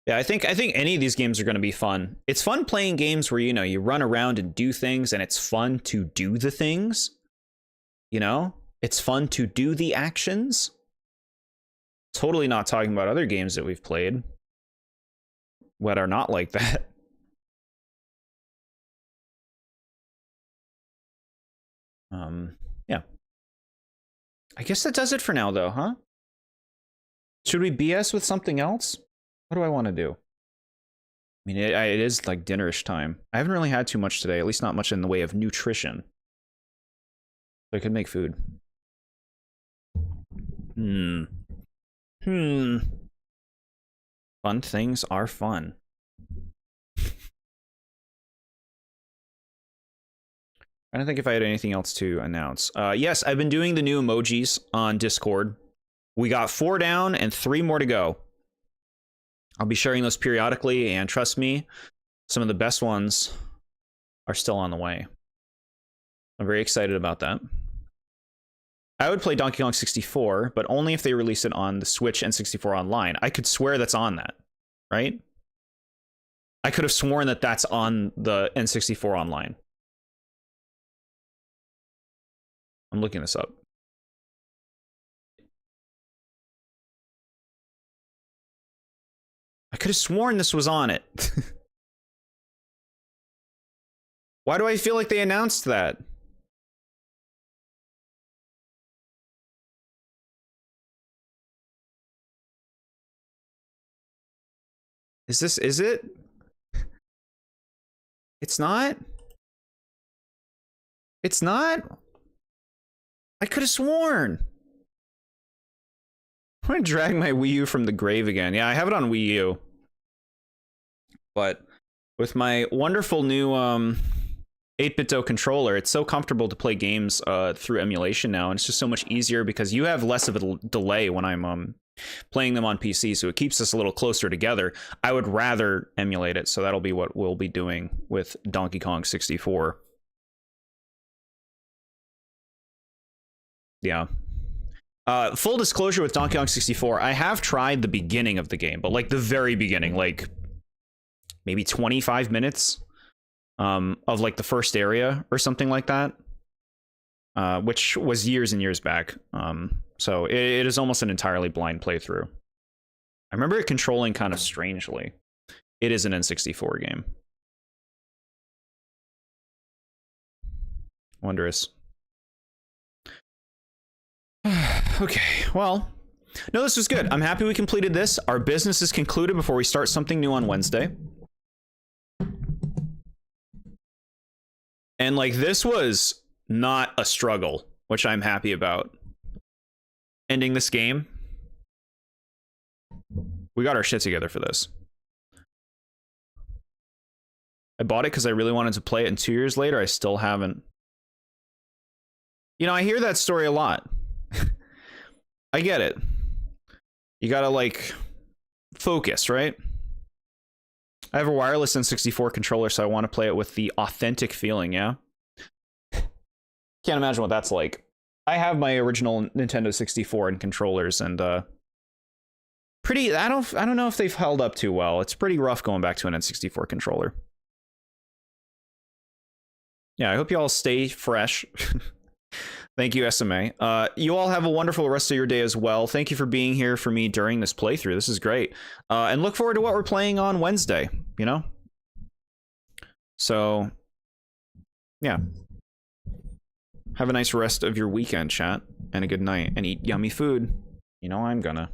Yeah, I think any of these games are going to be fun. It's fun playing games where, you run around and do things, and it's fun to do the things. It's fun to do the actions. Totally not talking about other games that we've played what are not like that. Yeah. I guess that does it for now, though, huh? Should we BS with something else? What do I want to do? I mean, it is like dinnerish time. I haven't really had too much today, at least not much in the way of nutrition. So I could make food. Fun things are fun. I don't think if I had anything else to announce. Yes, I've been doing the new emojis on Discord. We got 4 down and 3 more to go. I'll be sharing those periodically, and trust me, some of the best ones are still on the way. I'm very excited about that. I would play Donkey Kong 64, but only if they release it on the Switch N64 Online. I could swear that's on that, right? I could have sworn that that's on the N64 Online. I'm looking this up. I could have sworn this was on it. Why do I feel like they announced that? Is it? It's not? It's not? I could have sworn. I'm gonna drag my Wii U from the grave again. Yeah, I have it on Wii U. But with my wonderful new 8BitDo controller, it's so comfortable to play games through emulation now, and it's just so much easier because you have less of a delay when I'm playing them on PC, so it keeps us a little closer together. I would rather emulate it, so that'll be what we'll be doing with Donkey Kong 64. Yeah. Full disclosure with Donkey Kong 64, I have tried the beginning of the game, but like the very beginning, like maybe 25 minutes of like the first area or something like that, which was years and years back. So it is almost an entirely blind playthrough. I remember it controlling kind of strangely. It is an N64 game. Wondrous. Okay, well, no, this was good. I'm happy we completed this. Our business is concluded before we start something new on Wednesday. And like, this was not a struggle, which I'm happy about. Ending this game. We got our shit together for this. I bought it because I really wanted to play it, and 2 years later, I still haven't. You know, I hear that story a lot. I get it. You gotta, like, focus, right? I have a wireless N64 controller, so I want to play it with the authentic feeling, yeah? Can't imagine what that's like. I have my original Nintendo 64 and controllers, and pretty. I don't know if they've held up too well. It's pretty rough going back to an N64 controller. Yeah, I hope you all stay fresh. Thank you, SMA. You all have a wonderful rest of your day as well. Thank you for being here for me during this playthrough. This is great. And look forward to what we're playing on Wednesday, you know? So, yeah. Have a nice rest of your weekend, chat, and a good night, and eat yummy food. You know I'm gonna.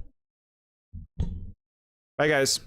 Bye, guys.